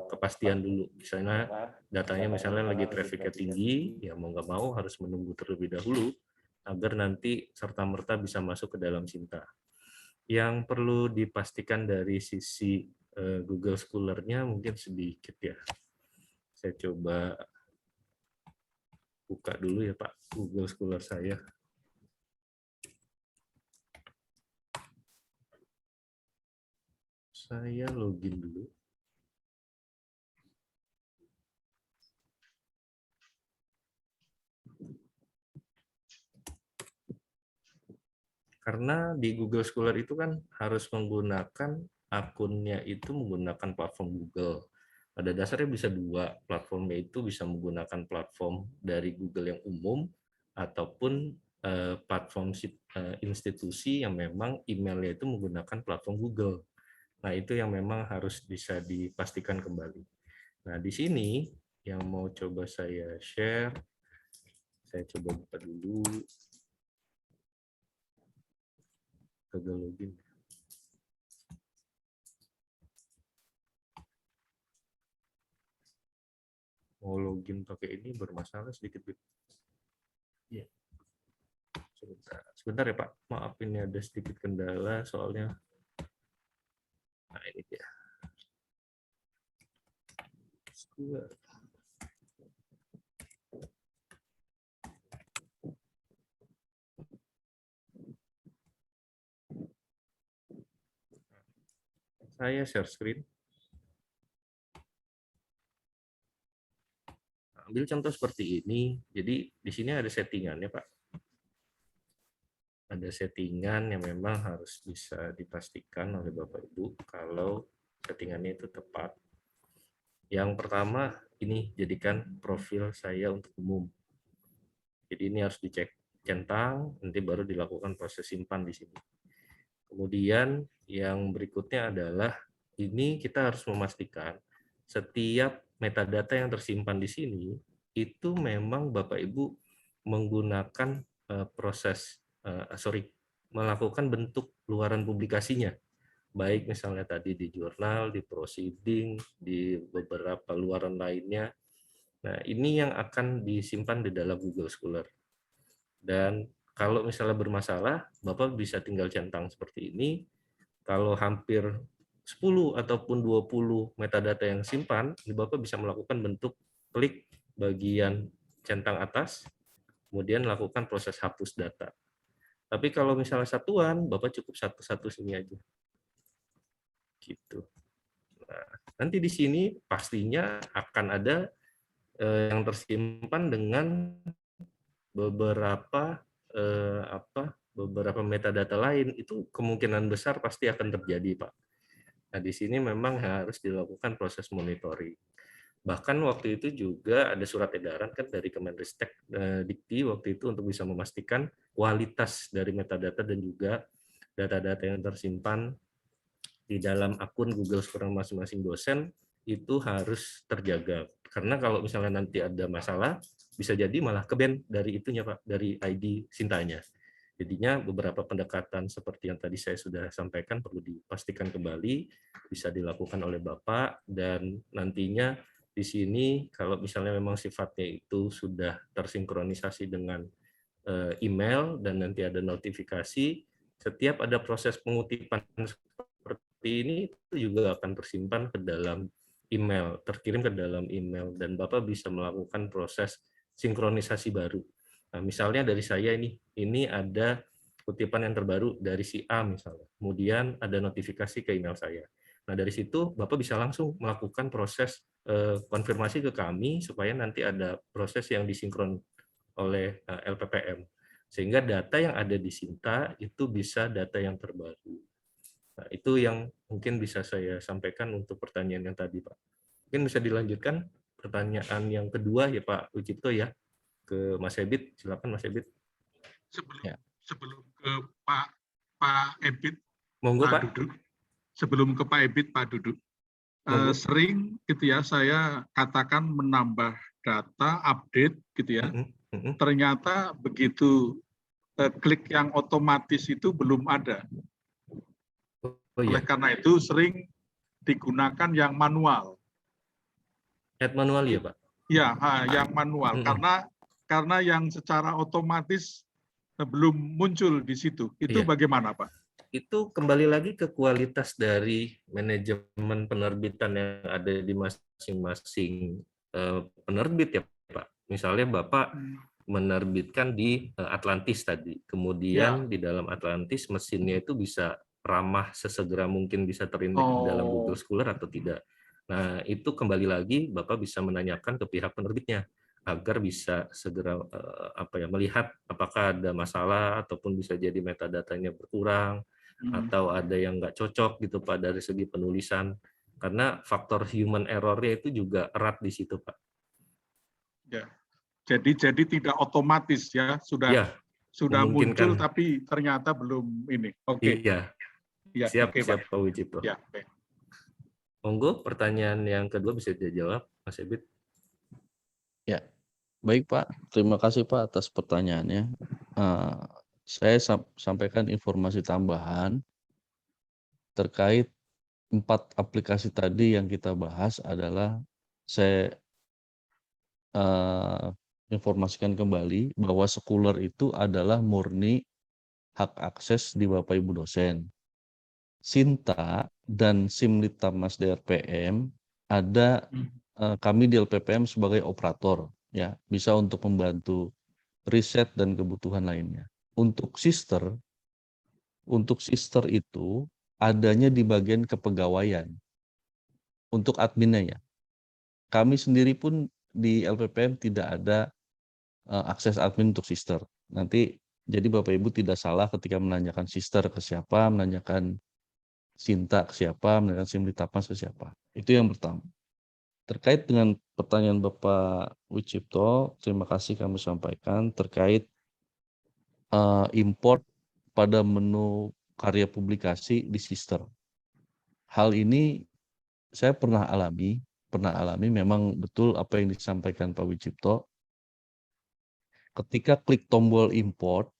kepastian dulu. Misalnya datanya misalnya lagi trafficnya tinggi, ya mau nggak mau harus menunggu terlebih dahulu agar nanti serta-merta bisa masuk ke dalam Sinta. Yang perlu dipastikan dari sisi Google Scholar-nya mungkin sedikit ya. Saya coba buka dulu ya Pak Google Scholar saya. Saya login dulu. Karena di Google Scholar itu kan harus menggunakan akunnya itu menggunakan platform Google. Pada dasarnya bisa dua, platformnya itu bisa menggunakan platform dari Google yang umum ataupun platform institusi yang memang emailnya itu menggunakan platform Google. Nah, itu yang memang harus bisa dipastikan kembali. Nah, di sini yang mau coba saya share, saya coba buka dulu. Gagal login. Mau login pakai ini bermasalah sedikit. Ya. Sebentar ya Pak, maaf ini ada sedikit kendala soalnya. Nah ini dia. Saya share screen. Ambil contoh seperti ini. Jadi di sini ada settingannya Pak. Ada settingan yang memang harus bisa dipastikan oleh Bapak Ibu kalau settingannya itu tepat. Yang pertama ini jadikan profil saya untuk umum. Jadi ini harus dicek centang, nanti baru dilakukan proses simpan di sini. Kemudian yang berikutnya adalah ini kita harus memastikan setiap metadata yang tersimpan di sini itu memang Bapak Ibu menggunakan melakukan bentuk luaran publikasinya. Baik misalnya tadi di jurnal, di proceeding, di beberapa luaran lainnya. Nah, ini yang akan disimpan di dalam Google Scholar. Dan kalau misalnya bermasalah, Bapak bisa tinggal centang seperti ini. Kalau hampir 10 ataupun 20 metadata yang simpan, Bapak bisa melakukan bentuk klik bagian centang atas, kemudian lakukan proses hapus data. Tapi kalau misalnya satuan, Bapak cukup satu-satu sini aja. Gitu. Nah, nanti di sini pastinya akan ada yang tersimpan dengan beberapa metadata lain. Itu kemungkinan besar pasti akan terjadi, Pak. Nah, di sini memang harus dilakukan proses monitoring. Bahkan waktu itu juga ada surat edaran kan dari Kemenristek Dikti waktu itu untuk bisa memastikan kualitas dari metadata dan juga data-data yang tersimpan di dalam akun Google Scholar masing-masing dosen itu harus terjaga. Karena kalau misalnya nanti ada masalah, bisa jadi malah ke-ban dari itunya Pak, dari ID Sintanya. Jadinya beberapa pendekatan seperti yang tadi saya sudah sampaikan perlu dipastikan kembali, bisa dilakukan oleh Bapak, dan nantinya di sini kalau misalnya memang sifatnya itu sudah tersinkronisasi dengan email dan nanti ada notifikasi, setiap ada proses pengutipan seperti ini itu juga akan tersimpan ke dalam email, terkirim ke dalam email, dan Bapak bisa melakukan proses sinkronisasi baru. Nah, misalnya dari saya ini ada kutipan yang terbaru dari si A misalnya, kemudian ada notifikasi ke email saya. Nah, dari situ Bapak bisa langsung melakukan proses konfirmasi ke kami supaya nanti ada proses yang disinkron oleh LPPM. Sehingga data yang ada di Sinta itu bisa data yang terbaru. Nah, itu yang mungkin bisa saya sampaikan untuk pertanyaan yang tadi, Pak. Mungkin bisa dilanjutkan pertanyaan yang kedua ya Pak Ucipto ya, ke Mas Ebit. Silakan Mas Ebit. Sebelum ke Pak Ebit, Monggo Pak Pak. Duduk, sebelum ke Pak Ebit, Pak Duduk, Monggo. sering gitu ya saya katakan menambah data update gitu ya. Ternyata begitu klik yang otomatis itu belum ada. Oh Oleh iya, karena itu sering digunakan yang manual. add manual ya Pak? Ya, yang manual. Karena yang secara otomatis belum muncul di situ. Itu Iya. bagaimana, Pak? Itu kembali lagi ke kualitas dari manajemen penerbitan yang ada di masing-masing penerbit ya Pak. Misalnya Bapak menerbitkan di Atlantis tadi, kemudian di dalam Atlantis mesinnya itu bisa ramah sesegera mungkin bisa terindeks di dalam Google Scholar atau tidak. Nah, itu kembali lagi Bapak bisa menanyakan ke pihak penerbitnya agar bisa segera melihat apakah ada masalah ataupun bisa jadi metadatanya berkurang atau ada yang nggak cocok gitu Pak dari segi penulisan, karena faktor human error-nya itu juga erat di situ Pak. Ya. Jadi tidak otomatis ya, sudah muncul tapi ternyata belum ini. Oke. Iya. Ya, Siap, oke, siap Pak. Pak Wicipto. Ya, oke. Monggo pertanyaan yang kedua bisa dijawab Mas Ebit. Ya, baik Pak. Terima kasih Pak atas pertanyaannya. Saya sampaikan informasi tambahan terkait 4 aplikasi tadi yang kita bahas adalah saya informasikan kembali bahwa Scholar itu adalah murni hak akses di Bapak Ibu dosen. Sinta dan Simlitmas DRPM ada kami di LPPM sebagai operator ya, bisa untuk membantu riset dan kebutuhan lainnya. Untuk sister itu adanya di bagian kepegawaian untuk adminnya ya. Kami sendiri pun di LPPM tidak ada akses admin untuk sister. Nanti jadi Bapak Ibu tidak salah ketika menanyakan sister ke siapa, menanyakan Sinta ke siapa, menanyakan Simlitmas ke siapa. Itu yang pertama. Terkait dengan pertanyaan Bapak Wicipto, terima kasih kami sampaikan terkait import pada menu karya publikasi di sister. Hal ini saya pernah alami memang betul apa yang disampaikan Pak Wicipto. Ketika klik tombol import,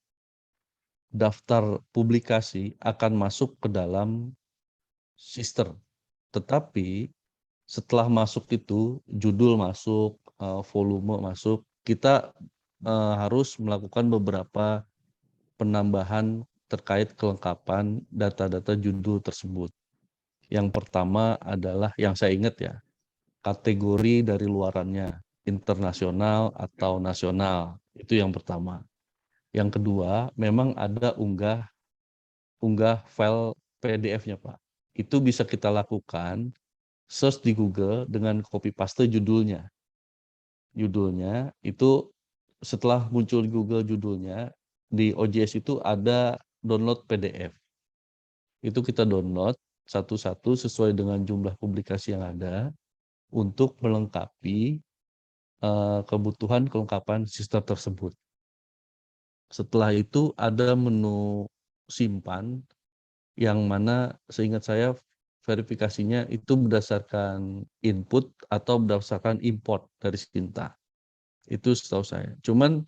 daftar publikasi akan masuk ke dalam sister. Tetapi setelah masuk itu, judul masuk, volume masuk, kita harus melakukan beberapa penambahan terkait kelengkapan data-data judul tersebut. Yang pertama adalah yang saya ingat ya, kategori dari luarannya, internasional atau nasional, itu yang pertama. Yang kedua, memang ada unggah file PDF-nya Pak. Itu bisa kita lakukan search di Google dengan copy paste judulnya. Judulnya itu setelah muncul di Google judulnya, di OJS itu ada download PDF. Itu kita download satu-satu sesuai dengan jumlah publikasi yang ada untuk melengkapi kebutuhan kelengkapan sister tersebut. Setelah itu ada menu simpan yang mana seingat saya verifikasinya itu berdasarkan input atau berdasarkan import dari Sinta. Itu setahu saya. Cuman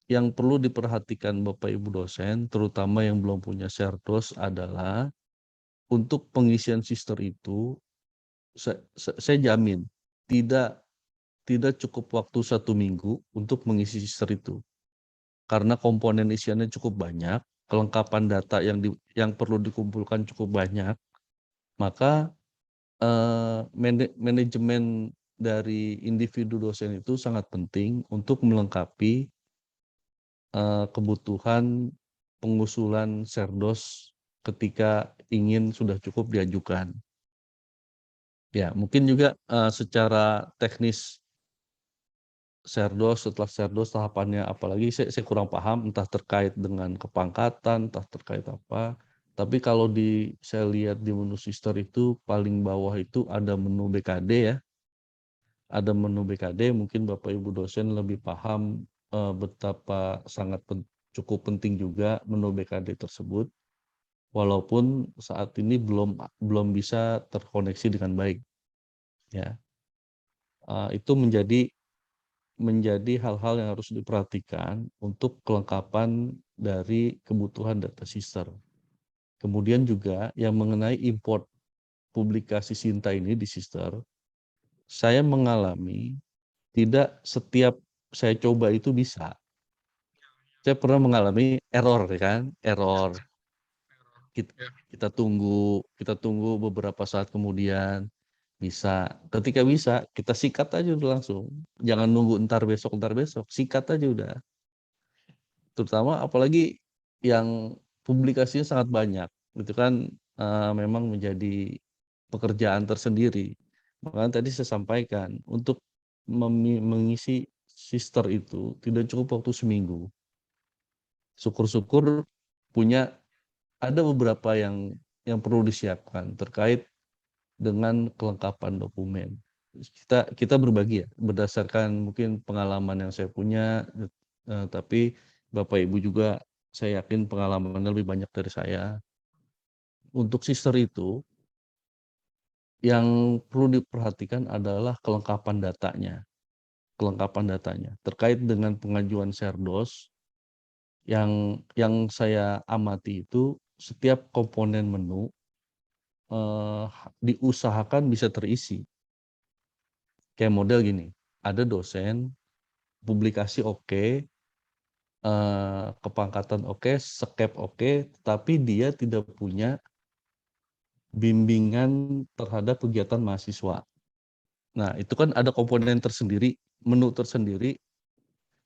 yang perlu diperhatikan Bapak Ibu dosen, terutama yang belum punya Sherdos adalah untuk pengisian sister itu, saya jamin tidak cukup waktu 1 minggu untuk mengisi sister itu. Karena komponen isiannya cukup banyak, kelengkapan data yang perlu dikumpulkan cukup banyak, maka manajemen dari individu dosen itu sangat penting untuk melengkapi kebutuhan pengusulan Sherdos ketika ingin sudah cukup diajukan. Ya, mungkin juga secara teknis Serdos, setelah Serdos tahapannya apalagi saya kurang paham, entah terkait dengan kepangkatan, entah terkait apa. Tapi kalau saya lihat di menu sister itu paling bawah itu ada menu BKD ya. Ada menu BKD, mungkin Bapak Ibu dosen lebih paham betapa sangat cukup penting juga menu BKD tersebut. Walaupun saat ini belum bisa terkoneksi dengan baik. Ya. Itu menjadi hal-hal yang harus diperhatikan untuk kelengkapan dari kebutuhan data sister. Kemudian juga yang mengenai import publikasi Sinta ini di sister, saya mengalami tidak setiap saya coba itu bisa. Saya pernah mengalami error, ya kan? Error. Kita tunggu beberapa saat kemudian bisa. Ketika bisa, kita sikat aja udah langsung. Jangan nunggu ntar besok, sikat aja udah. Terutama apalagi yang publikasinya sangat banyak, itu kan memang menjadi pekerjaan tersendiri. Makanya tadi saya sampaikan, untuk mengisi sister itu tidak cukup waktu seminggu. Syukur-syukur ada beberapa yang perlu disiapkan terkait dengan kelengkapan dokumen. Kita berbagi ya, berdasarkan mungkin pengalaman yang saya punya, tapi Bapak Ibu juga saya yakin pengalamannya lebih banyak dari saya. Untuk sister itu, yang perlu diperhatikan adalah kelengkapan datanya. Terkait dengan pengajuan Serdos, yang saya amati itu setiap komponen menu diusahakan bisa terisi. Kayak model gini, ada dosen, publikasi oke, kepangkatan oke, skep oke, tapi dia tidak punya bimbingan terhadap kegiatan mahasiswa. Nah, itu kan ada komponen tersendiri, menu tersendiri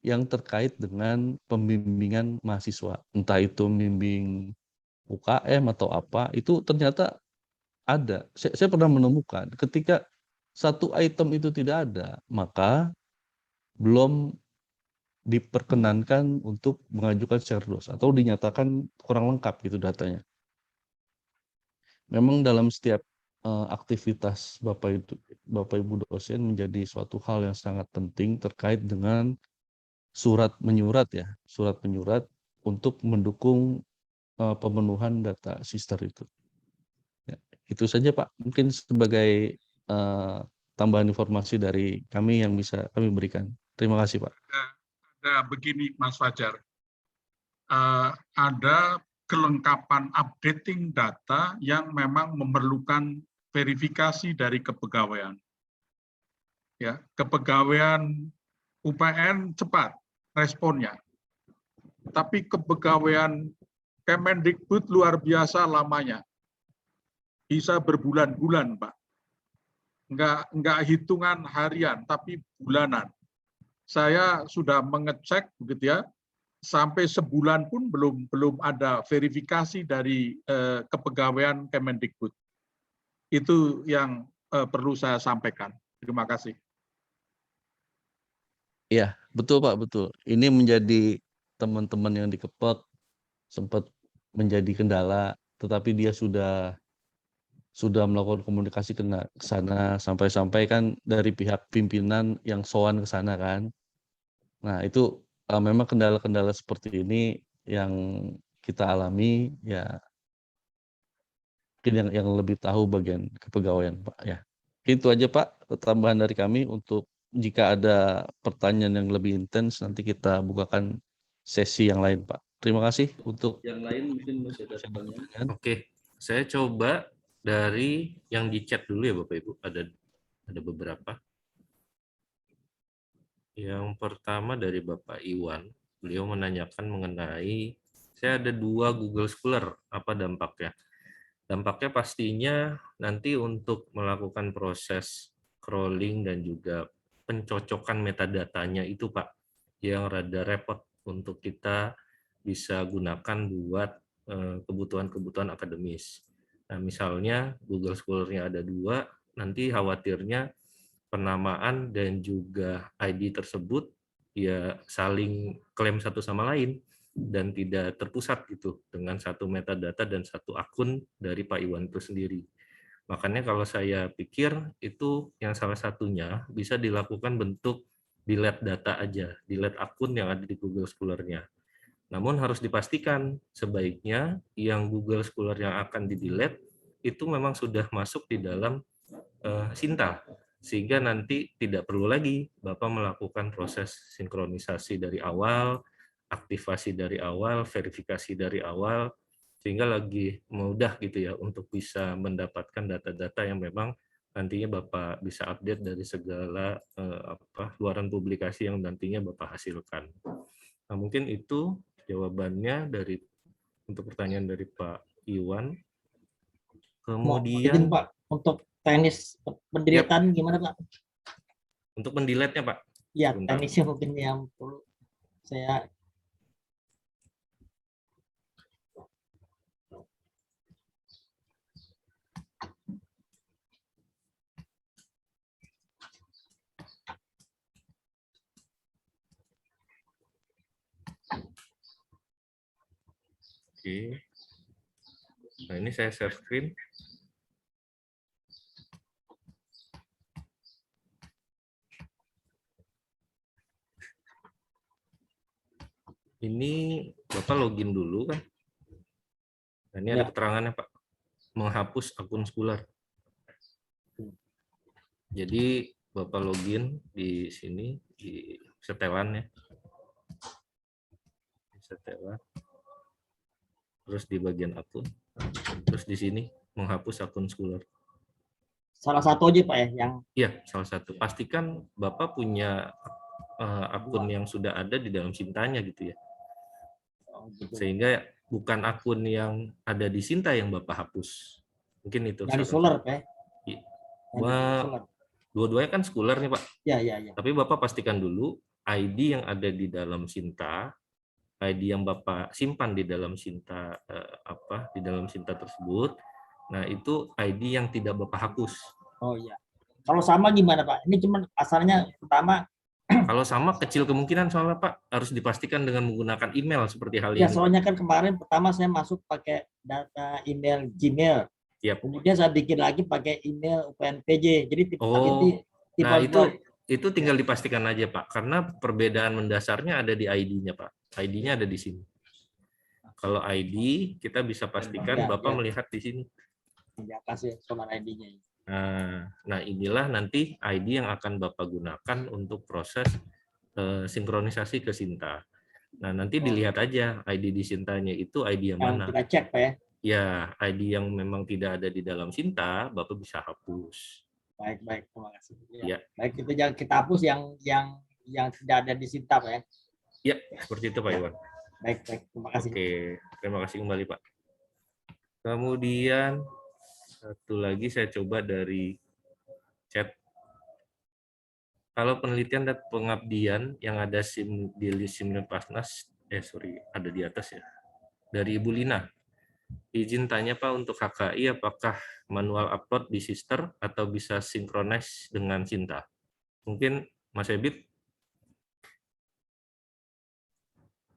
yang terkait dengan pembimbingan mahasiswa. Entah itu membimbing UKM atau apa, itu ternyata ada. Saya pernah menemukan ketika satu item itu tidak ada, maka belum diperkenankan untuk mengajukan Serdos atau dinyatakan kurang lengkap gitu datanya. Memang dalam setiap aktivitas Bapak Ibu dosen menjadi suatu hal yang sangat penting terkait dengan surat menyurat untuk mendukung pemenuhan data sister itu. Ya, itu saja Pak, mungkin sebagai tambahan informasi dari kami yang bisa kami berikan. Terima kasih Pak. Ada begini Mas Fajar, ada kelengkapan updating data yang memang memerlukan verifikasi dari kepegawaian. Ya, kepegawaian UPN cepat responnya, tapi kepegawaian Kemendikbud luar biasa lamanya, bisa berbulan-bulan Pak. Enggak hitungan harian, tapi bulanan. Saya sudah mengecek begitu ya, sampai sebulan pun belum ada verifikasi dari kepegawaian Kemendikbud. Itu yang perlu saya sampaikan. Terima kasih. Iya, betul Pak, betul. Ini menjadi teman-teman yang dikepot sempat menjadi kendala, tetapi dia sudah melakukan komunikasi ke sana, sampai-sampai kan dari pihak pimpinan yang sowan ke sana kan. Nah, itu memang kendala-kendala seperti ini yang kita alami, ya mungkin yang lebih tahu bagian kepegawaian Pak ya. Itu aja Pak, tambahan dari kami. Untuk jika ada pertanyaan yang lebih intens, nanti kita bukakan sesi yang lain Pak. Terima kasih. Untuk yang lain mungkin masih ada pertanyaan. Oke, saya coba dari yang di chat dulu ya Bapak Ibu, ada beberapa. Yang pertama dari Bapak Iwan, beliau menanyakan mengenai, saya ada 2 Google Scholar, apa dampaknya? Dampaknya pastinya nanti untuk melakukan proses crawling dan juga pencocokan metadatanya itu Pak, yang rada repot untuk kita bisa gunakan buat kebutuhan-kebutuhan akademis. Nah, misalnya Google Scholar-nya ada 2, nanti khawatirnya penamaan dan juga ID tersebut ya saling klaim satu sama lain dan tidak terpusat gitu dengan satu metadata dan satu akun dari Pak Iwan itu sendiri. Makanya kalau saya pikir itu yang salah satunya bisa dilakukan bentuk delete data aja, delete akun yang ada di Google Scholar-nya. Namun harus dipastikan sebaiknya yang Google Scholar yang akan di-delete itu memang sudah masuk di dalam Sinta, sehingga nanti tidak perlu lagi Bapak melakukan proses sinkronisasi dari awal, aktivasi dari awal, verifikasi dari awal, sehingga lagi mudah gitu ya untuk bisa mendapatkan data-data yang memang nantinya Bapak bisa update dari segala luaran publikasi yang nantinya Bapak hasilkan. Nah, mungkin itu jawabannya dari untuk pertanyaan dari Pak Iwan. Kemudian Pak, untuk teknis pendilitan gimana Pak? untuk mendelete-nya Pak. Ya, Sebentar. teknisnya mungkin yang perlu saya. Oke. Nah, ini saya share screen. Ini Bapak login dulu kan. Nah, ini ada keterangannya Pak. Menghapus akun Scholar. Jadi Bapak login di sini di setelannya. Di setelan. Terus di bagian akun. Terus di sini menghapus akun Scholar. Salah satu aja Pak ya yang. Iya, salah satu. Pastikan Bapak punya akun yang sudah ada di dalam Sintanya gitu ya. Sehingga bukan akun yang ada di Sinta yang Bapak hapus. Mungkin itu. Yang di Scholar Pak. Iya. Dua-duanya kan Scholar nih Pak. Ya. Tapi Bapak pastikan dulu ID yang ada di dalam Sinta, ID yang Bapak simpan di dalam Sinta di dalam Sinta tersebut. Nah, itu ID yang tidak Bapak hapus. Oh iya. Kalau sama gimana Pak? Ini cuma asalnya pertama. Kalau sama kecil kemungkinan soalnya Pak harus dipastikan dengan menggunakan email seperti hal ini. Ya, soalnya kan kemarin pertama saya masuk pakai data email Gmail. Yep. Kemudian saya bikin lagi pakai email UPNPJ. Jadi tipe nah itu tinggal dipastikan aja Pak, karena perbedaan mendasarnya ada di ID-nya Pak. ID-nya ada di sini. Kalau ID kita bisa pastikan Bapak melihat di sini. Ya, kasih Scholar ID-nya. Nah, inilah nanti ID yang akan Bapak gunakan untuk proses sinkronisasi ke Sinta. Nah, nanti dilihat aja ID di Sintanya itu ID yang mana. Kita cek Pak ya. Ya, ID yang memang tidak ada di dalam Sinta, Bapak bisa hapus. Baik, terima kasih. Ya. Baik, itu jangan kita hapus yang tidak ada di Sinta Pak ya. Ya, seperti itu Pak Iwan. Baik, terima kasih. Oke, terima kasih kembali Pak. Kemudian satu lagi saya coba dari chat. Kalau penelitian dan pengabdian yang ada di list Simulpasnas, ada di atas ya. Dari Ibu Lina. Izin tanya Pak untuk HKI apakah manual upload di Sister atau bisa sinkronis dengan Sinta? Mungkin Mas Ebit?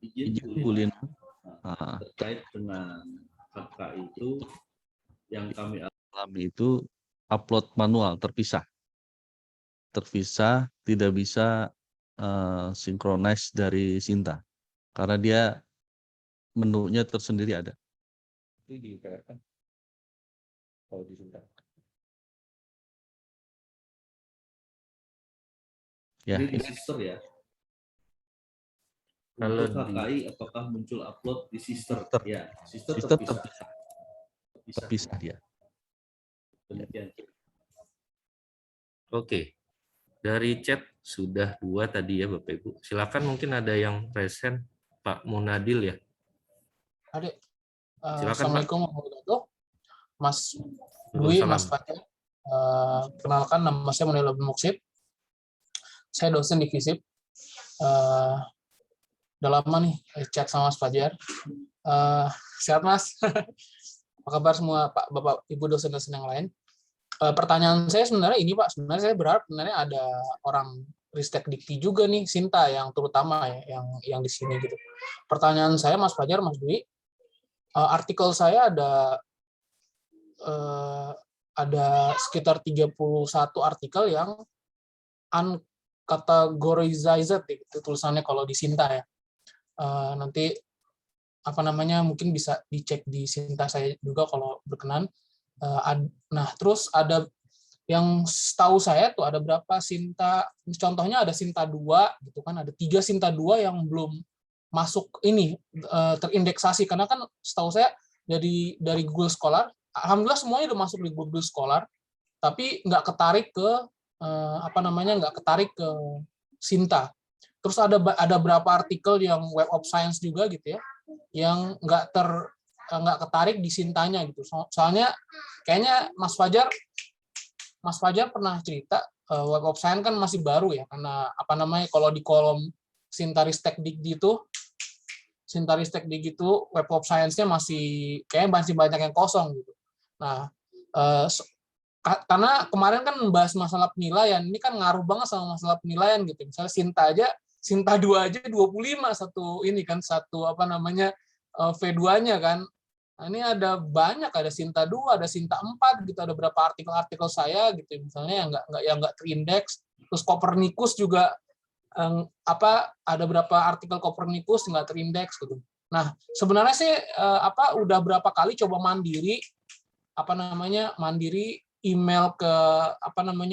Izin Bu Lina. Terkait dengan HKI itu yang kami alami itu upload manual terpisah, tidak bisa sinkronis dari Sinta karena dia menunya tersendiri ada. Itu di UPR kan? Kalau di Sinta. Ya, ini di Sister ya. Kalau HKI apakah muncul upload di Sister? Ya, Sister terpisah dia. Demikian. Oke. Dari chat sudah 2 tadi ya Bapak Ibu. Silakan mungkin ada yang present Pak Munadil ya. Adik. Silakan, Assalamualaikum warahmatullahi wabarakatuh. Mas Dwi, Mas Fajar. Kenalkan nama saya Munadil Abdul Muqsid. Saya dosen di FISIP. Udah lama nih chat sama Mas Fajar. Sehat Mas? Apa kabar semua Pak Bapak Ibu dosen-dosen yang lain? pertanyaan saya sebenarnya ini Pak, sebenarnya saya berharap sebenarnya ada orang Ristek Dikti juga nih, Sinta yang terutama ya, yang di sini gitu. Pertanyaan saya Mas Fajar, Mas Dwi, artikel saya ada sekitar 31 artikel yang uncategorized itu tulisannya kalau di Sinta ya. Nanti apa namanya mungkin bisa dicek di Sinta saya juga kalau berkenan. Nah, terus ada yang setahu saya tuh ada berapa Sinta, contohnya ada Sinta 2 gitu kan, ada 3 Sinta 2 yang belum masuk ini terindeksasi, karena kan setahu saya dari Google Scholar, alhamdulillah semuanya udah masuk di Google Scholar, tapi nggak ketarik ke nggak ketarik ke Sinta. Terus ada berapa artikel yang Web of Science juga gitu ya, yang nggak ketarik di Sintanya gitu. Soalnya kayaknya Mas Fajar pernah cerita Web of Science kan masih baru ya, karena kalau di kolom Sintaristek Dikti itu Web of Science-nya masih banyak yang kosong gitu. Nah, karena kemarin kan membahas masalah penilaian, ini kan ngaruh banget sama masalah penilaian gitu. Misalnya Sinta 2 aja 25 satu V2-nya kan. Nah, ini ada banyak, ada Sinta 2, ada Sinta 4 gitu, ada berapa artikel saya gitu misalnya yang nggak terindeks. Terus Copernicus juga ada berapa artikel Copernicus nggak terindeks gitu. Nah, sebenarnya sih udah berapa kali coba mandiri email ke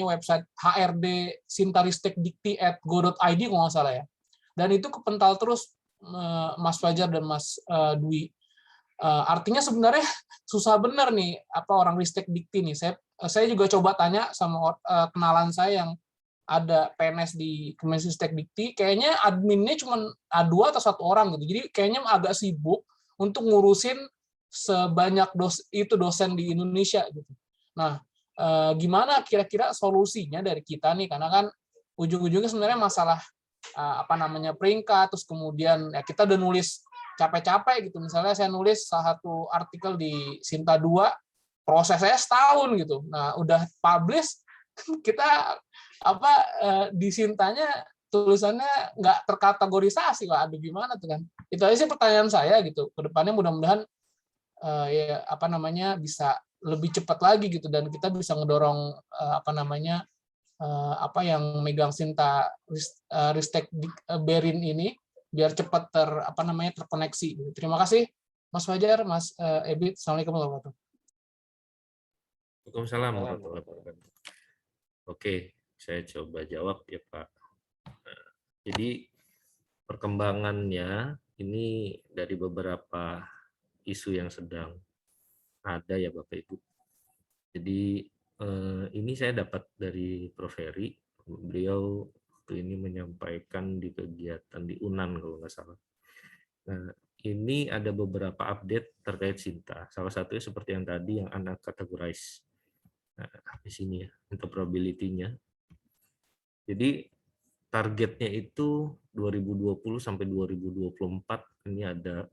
website HRD sintaristekdikti@go.id kalau nggak salah ya. Dan itu kepental terus Mas Fajar dan Mas Dwi. Artinya sebenarnya susah benar nih orang Ristek Dikti nih. Saya juga coba tanya sama kenalan saya yang ada PNS di Kemenristek Dikti, kayaknya adminnya cuma 2 atau 1 orang gitu. Jadi kayaknya agak sibuk untuk ngurusin sebanyak dosen di Indonesia gitu. Nah, gimana kira-kira solusinya dari kita nih, karena kan ujung-ujungnya sebenarnya masalah peringkat, terus kemudian ya kita udah nulis capek-capek gitu. Misalnya saya nulis salah satu artikel di Sinta 2, proses saya setahun gitu. Nah, udah publish, kita di Sintanya tulisannya nggak terkategorisasi, Pak. Aduh, gimana tuh kan? Itu aja sih pertanyaan saya gitu. Kedepannya mudah-mudahan bisa lebih cepat lagi gitu, dan kita bisa ngedorong yang megang Sinta Ristek Berin ini biar cepat terkoneksi. Terima kasih Mas Fajar, Mas Ebit. Assalamualaikum warahmatullahi wabarakatuh. Waalaikumsalam warahmatullahi wabarakatuh. Oke, saya coba jawab ya Pak. Jadi perkembangannya ini dari beberapa isu yang sedang ada ya Bapak Ibu. Jadi ini saya dapat dari Prof. Heri. Beliau waktu ini menyampaikan di kegiatan di UNAN kalau nggak salah. Nah, ini ada beberapa update terkait Sinta. Salah satunya seperti yang tadi yang Anda categorize. Nah, di sini ya, untuk probability-nya. Jadi targetnya itu 2020 sampai 2024 ini ada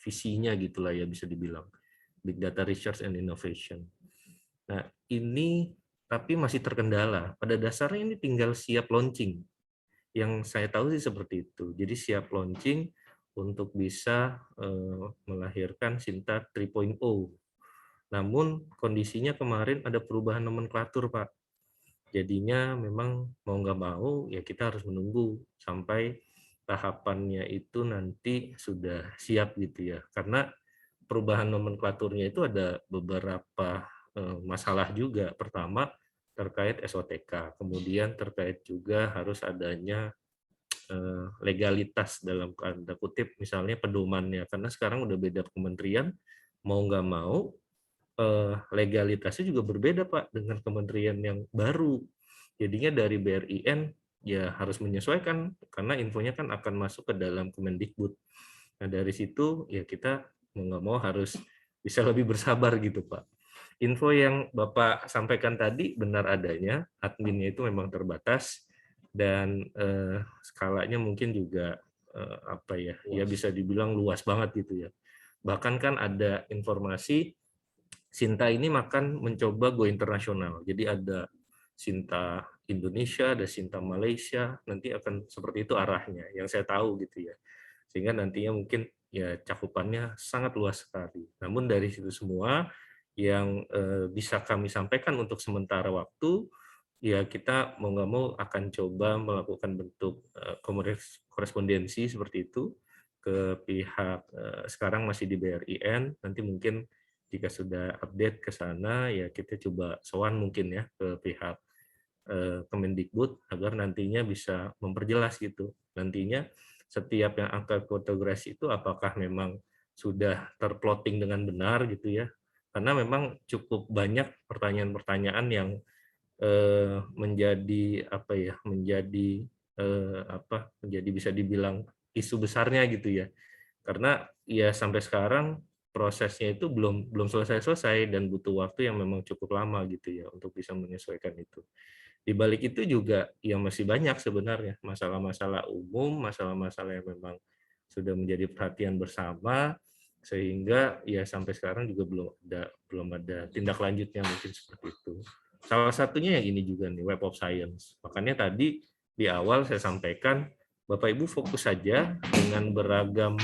visinya gitulah ya bisa dibilang. Big Data Research and Innovation. Nah, ini tapi masih terkendala. Pada dasarnya ini tinggal siap launching. Yang saya tahu sih seperti itu. Jadi siap launching untuk bisa melahirkan Sinta 3.0. Namun kondisinya kemarin ada perubahan nomenklatur, Pak. Jadinya memang mau nggak mau ya kita harus menunggu sampai tahapannya itu nanti sudah siap gitu ya. Karena perubahan nomenklaturnya itu ada beberapa masalah juga. Pertama terkait SOTK, kemudian terkait juga harus adanya legalitas dalam tanda kutip, misalnya pedomannya, karena sekarang udah beda kementerian, mau nggak mau legalitasnya juga berbeda Pak dengan kementerian yang baru. Jadinya dari BRIN ya harus menyesuaikan karena infonya kan akan masuk ke dalam Kemendikbud. Nah dari situ ya kita mau nggak mau harus bisa lebih bersabar gitu Pak. Info yang Bapak sampaikan tadi benar adanya, adminnya itu memang terbatas dan skalanya mungkin juga ya bisa dibilang luas banget gitu ya. Bahkan kan ada informasi Sinta ini makan mencoba go internasional. Jadi ada Sinta Indonesia, ada Sinta Malaysia, nanti akan seperti itu arahnya, yang saya tahu gitu ya. Sehingga nantinya mungkin ya cakupannya sangat luas sekali. Namun dari situ semua yang bisa kami sampaikan untuk sementara waktu, ya kita mau nggak mau akan coba melakukan bentuk korespondensi seperti itu ke pihak sekarang masih di BRIN, nanti mungkin jika sudah update ke sana ya kita coba sowan mungkin ya ke pihak Kemendikbud agar nantinya bisa memperjelas gitu. Nantinya setiap yang angka kategori itu apakah memang sudah terplotting dengan benar gitu ya. Karena memang cukup banyak pertanyaan-pertanyaan yang menjadi apa ya, menjadi bisa dibilang isu besarnya gitu ya. Karena ya sampai sekarang prosesnya itu belum selesai-selesai dan butuh waktu yang memang cukup lama gitu ya untuk bisa menyesuaikan itu. Di balik itu juga yang masih banyak sebenarnya masalah-masalah umum, masalah-masalah yang memang sudah menjadi perhatian bersama sehingga ya sampai sekarang juga belum ada tindak lanjutnya mungkin seperti itu. Salah satunya yang ini juga nih Web of Science. Makanya tadi di awal saya sampaikan Bapak Ibu fokus saja dengan beragam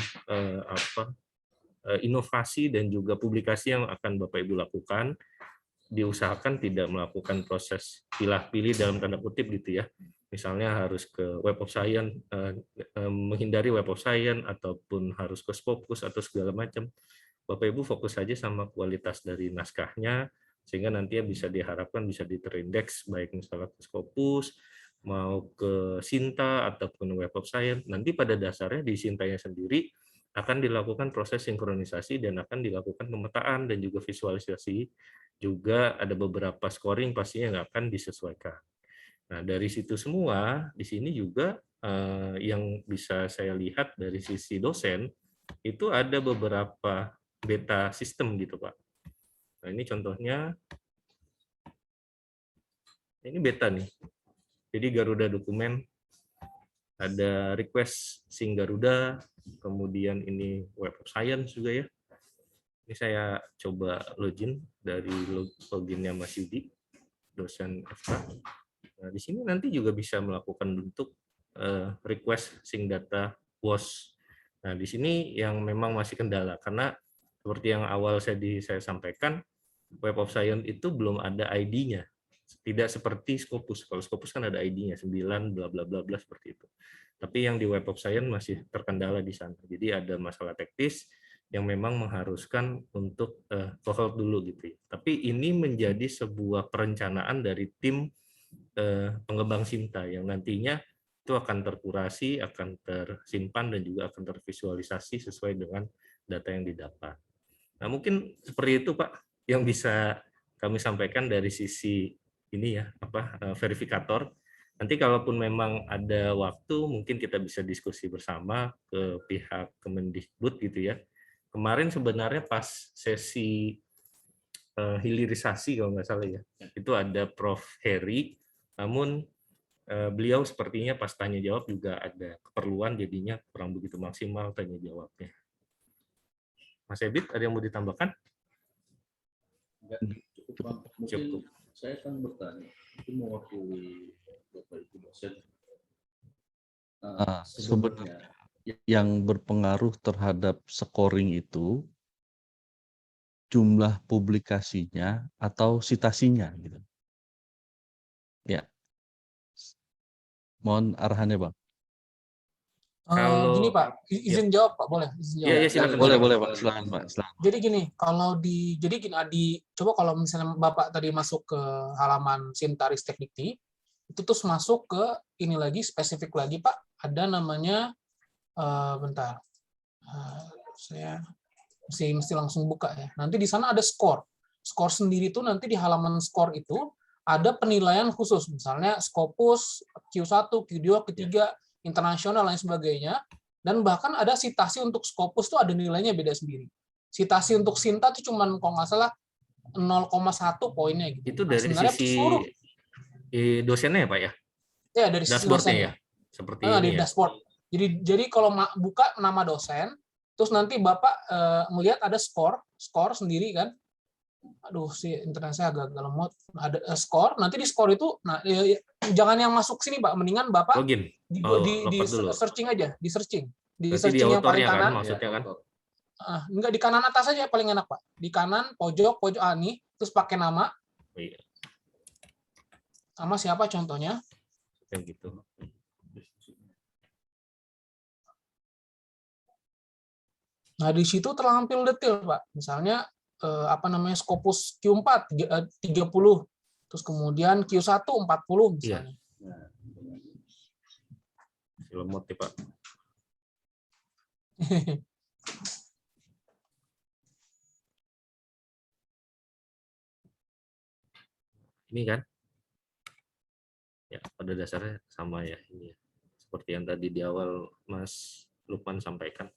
inovasi dan juga publikasi yang akan Bapak Ibu lakukan, diusahakan tidak melakukan proses pilih-pilih dalam tanda kutip gitu ya. Misalnya harus ke Web of Science, menghindari Web of Science, ataupun harus ke Scopus atau segala macam. Bapak Ibu fokus saja sama kualitas dari naskahnya, sehingga nantinya bisa diharapkan bisa diterindeks baik misalnya ke Scopus, mau ke Sinta, ataupun Web of Science. Nanti pada dasarnya di Sintanya sendiri akan dilakukan proses sinkronisasi dan akan dilakukan pemetaan dan juga visualisasi. Juga ada beberapa scoring pastinya yang akan disesuaikan. Nah, dari situ semua, di sini juga yang bisa saya lihat dari sisi dosen, itu ada beberapa beta sistem gitu, Pak. Nah, ini contohnya, ini beta nih. Jadi Garuda dokumen, ada request Sing Garuda, kemudian ini Web of Science juga ya. Ini saya coba login dari loginnya Mas Yudi, dosen FK. Nah, di sini nanti juga bisa melakukan bentuk request Sing Data WOS. Nah, di sini yang memang masih kendala, karena seperti yang awal saya sampaikan, Web of Science itu belum ada ID-nya. Tidak seperti Scopus. Kalau Scopus kan ada ID-nya, 9, bla bla bla bla seperti itu. Tapi yang di Web of Science masih terkendala di sana. Jadi ada masalah teknis yang memang mengharuskan untuk cohort dulu gitu ya. Tapi ini menjadi sebuah perencanaan dari tim pengembang Sinta yang nantinya itu akan terkurasi, akan tersimpan dan juga akan tervisualisasi sesuai dengan data yang didapat. Nah, mungkin seperti itu Pak yang bisa kami sampaikan dari sisi ini ya, verifikator. Nanti kalaupun memang ada waktu, mungkin kita bisa diskusi bersama ke pihak Kemendikbud gitu ya. Kemarin sebenarnya pas sesi hilirisasi kalau nggak salah ya, itu ada Prof. Heri, namun beliau sepertinya pas tanya jawab juga ada keperluan, jadinya kurang begitu maksimal tanya jawabnya. Mas Ebit, ada yang mau ditambahkan? Enggak, cukup Bang. Mungkin saya akan bertanya, itu mewakili Bapak Ibu dosen. Sebenarnya yang berpengaruh terhadap scoring itu jumlah publikasinya atau citasinya gitu. Ya. Mohon arahannya, Bang. Gini Pak, izin jawab Pak, boleh? Izin jawab. Ya, silakan. Boleh Pak, silakan Pak. Silakan. Jadi gini, coba kalau misalnya Bapak tadi masuk ke halaman Sintaristek Dikti, itu terus masuk ke ini lagi, spesifik lagi Pak, ada namanya, bentar, saya mesti langsung buka ya. Nanti di sana ada skor. Skor sendiri itu nanti di halaman skor itu ada penilaian khusus, misalnya Scopus, Q1, Q2, Q3, internasional, lain sebagainya, dan bahkan ada sitasi untuk Scopus tuh ada nilainya beda sendiri. Sitasi untuk Sinta tuh cuman kalau nggak salah 0,1 poinnya gitu. Itu dari sisi dosennya ya Pak ya? Ya, dari sisi dosennya. Ya? Seperti ini di ya? dashboard. Jadi kalau buka nama dosen, terus nanti Bapak melihat ada skor sendiri kan, aduh sih internet saya agak lemot. Ada skor, nanti di skor itu, nah jangan yang masuk sini Pak, mendingan Bapak Login. di Login dulu. searching aja, di searching Berarti di yang paling autornya kan kanan. maksudnya kan? Enggak, di kanan atas aja paling enak Pak. Di kanan pojok nih, terus pakai nama. Iya. Sama siapa contohnya? Kayak gitu. Nah, di situ terlampil detail, Pak. Misalnya Scopus Q4 30, terus kemudian Q1 40 misalnya. Lemot ya, Pak. Ini kan? Ya, pada dasarnya sama ya ini. Seperti yang tadi di awal Mas Lukman sampaikan.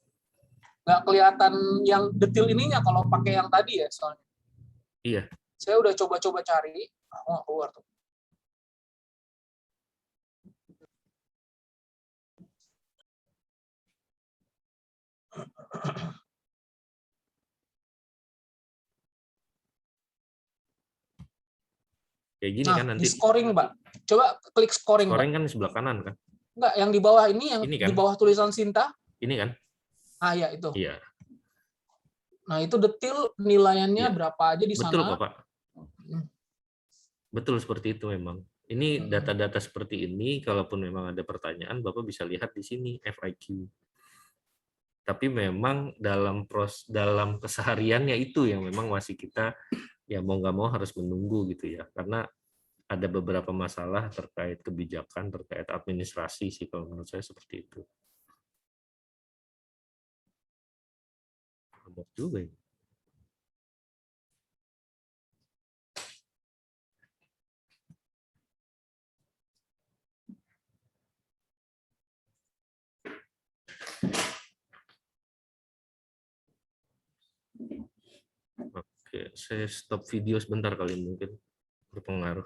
Nggak kelihatan yang detail ininya kalau pakai yang tadi ya soalnya. Iya. Saya udah coba-coba cari, nggak keluar tuh. Kayak gini nah, kan nanti. Di scoring, Mbak. Coba klik scoring, Scoring Mbak. kan di sebelah kanan kan? Enggak, yang di bawah ini yang Ini kan? di bawah tulisan Sinta. Ini kan? Ya itu. Iya. Nah, itu detail penilaiannya Iya. berapa aja di Betul sana. kok, Pak. Betul seperti itu memang. Ini data-data seperti ini, kalaupun memang ada pertanyaan, Bapak bisa lihat di sini FAQ. Tapi memang dalam kesehariannya itu yang memang masih kita ya mau nggak mau harus menunggu gitu ya, karena ada beberapa masalah terkait kebijakan, terkait administrasi sih kalau menurut saya seperti itu. Lemot juga ya. Oke, saya stop video sebentar kali mungkin berpengaruh.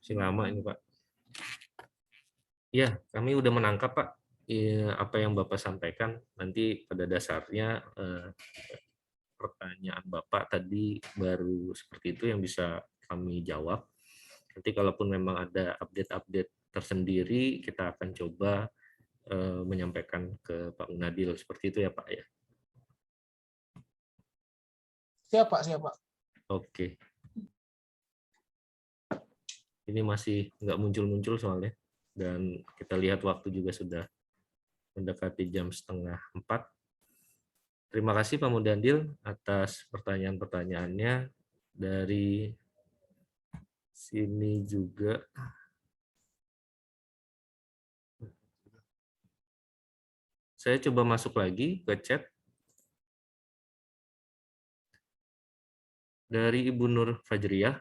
Masih lama ini, Pak. Ya, kami udah menangkap, Pak, apa yang Bapak sampaikan. Nanti pada dasarnya pertanyaan Bapak tadi baru seperti itu yang bisa kami jawab. Nanti kalaupun memang ada update-update tersendiri, kita akan coba menyampaikan ke Pak Unadil. Seperti itu ya, Pak ya? Siapa? Oke. Ini masih nggak muncul-muncul soalnya. Dan kita lihat waktu juga sudah mendekati jam 3:30. Terima kasih Pak Mudandil atas pertanyaan-pertanyaannya. Dari sini juga. Saya coba masuk lagi ke chat. Dari Ibu Nur Fajriyah,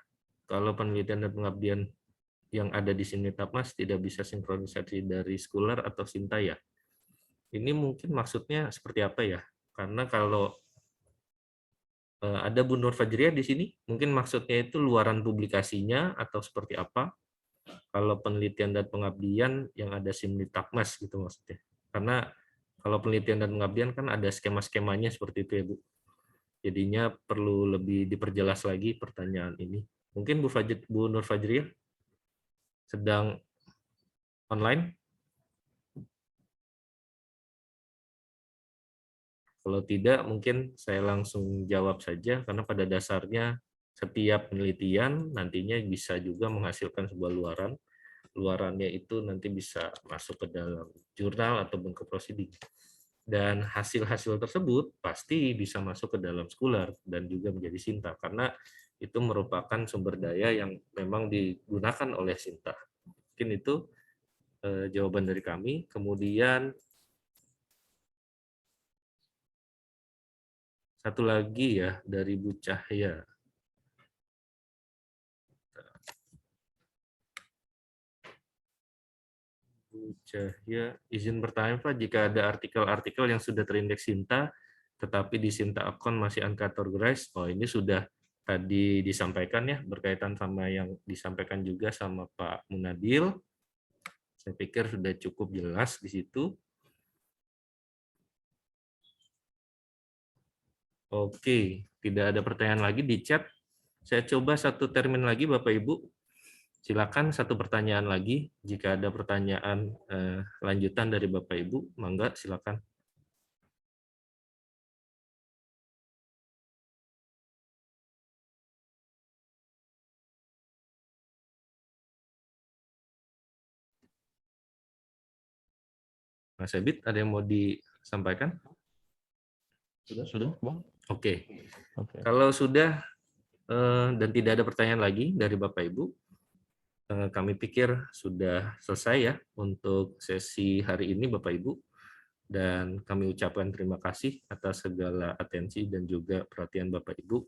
kalau penelitian dan pengabdian yang ada di sini Tapmas tidak bisa sinkronisasi dari Scholar atau Sinta ya? Ini mungkin maksudnya seperti apa ya? Karena kalau ada Bu Nur Fajriyah di sini, mungkin maksudnya itu luaran publikasinya atau seperti apa? Kalau penelitian dan pengabdian yang ada SIM di Tapmas gitu maksudnya. Karena kalau penelitian dan pengabdian kan ada skema-skemanya seperti itu ya Bu. Jadinya perlu lebih diperjelas lagi pertanyaan ini. Mungkin Bu Nur Fajriyah sedang online? Kalau tidak, mungkin saya langsung jawab saja, karena pada dasarnya setiap penelitian nantinya bisa juga menghasilkan sebuah luaran. Luarannya itu nanti bisa masuk ke dalam jurnal ataupun ke proceeding. Dan hasil-hasil tersebut pasti bisa masuk ke dalam Scholar dan juga menjadi Sinta, karena itu merupakan sumber daya yang memang digunakan oleh Sinta. Mungkin itu jawaban dari kami. Kemudian satu lagi ya dari Bu Cahya. Bu Cahya, izin bertanya Pak, jika ada artikel-artikel yang sudah terindeks Sinta, tetapi di Sinta Account masih uncategorized, oh ini sudah tadi disampaikan ya, berkaitan sama yang disampaikan juga sama Pak Munadil. Saya pikir sudah cukup jelas di situ. Oke, tidak ada pertanyaan lagi di chat. Saya coba satu termin lagi Bapak Ibu. Silakan satu pertanyaan lagi. Jika ada pertanyaan lanjutan dari Bapak Ibu, mangga silakan. Mas Ebit, ada yang mau disampaikan? Sudah, Bang? Oke. Oke. Kalau sudah dan tidak ada pertanyaan lagi dari Bapak Ibu, kami pikir sudah selesai ya untuk sesi hari ini Bapak Ibu. Dan kami ucapkan terima kasih atas segala atensi dan juga perhatian Bapak Ibu.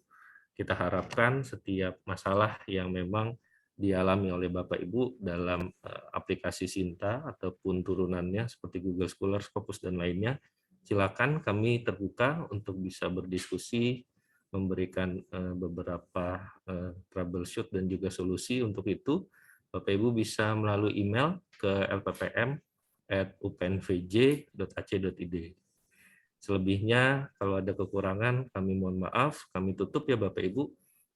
Kita harapkan setiap masalah yang memang dialami oleh Bapak Ibu dalam aplikasi Sinta ataupun turunannya seperti Google Scholar, Scopus, dan lainnya, silakan kami terbuka untuk bisa berdiskusi, memberikan beberapa troubleshoot dan juga solusi. Untuk itu, Bapak Ibu bisa melalui email ke lppm@upnvj.ac.id. Selebihnya, kalau ada kekurangan, kami mohon maaf. Kami tutup ya Bapak Ibu.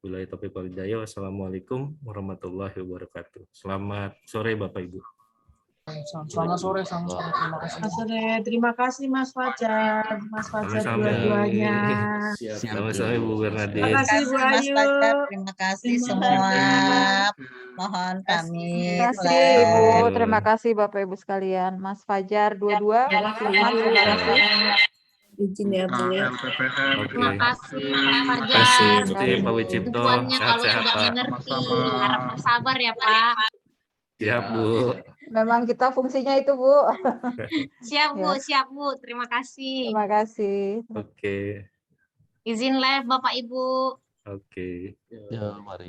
Billahi taufiq wal hidayah. Wassalamualaikum warahmatullahi wabarakatuh. Selamat sore Bapak Ibu. Selamat sore, sama-sama. Terima kasih. Mas Sore, terima kasih Mas Fajar, Sama-sama. dua-duanya. Sama-sama Ibu Bernadette. Terima kasih Bu Mas Ayu. Fajar, terima kasih semua. Mohon kami Terima kasih Ibu, terima kasih Bapak Ibu sekalian. Mas Fajar dua-dua, Mas Lukman, terima kasih. Izin ya Bu ya. LPPM. Terima kasih Pak Terima kasih Fajar. Pak Wicipto. Bantuannya kalau Sehat-sehat sudah Pak. mengerti, harap bersabar ya Pak. Siap Bu. Memang kita fungsinya itu Bu. Siap Bu, Ya. siap Bu. Terima kasih. Terima kasih. Oke. Izin live Bapak Ibu. Oke. Ya, mari.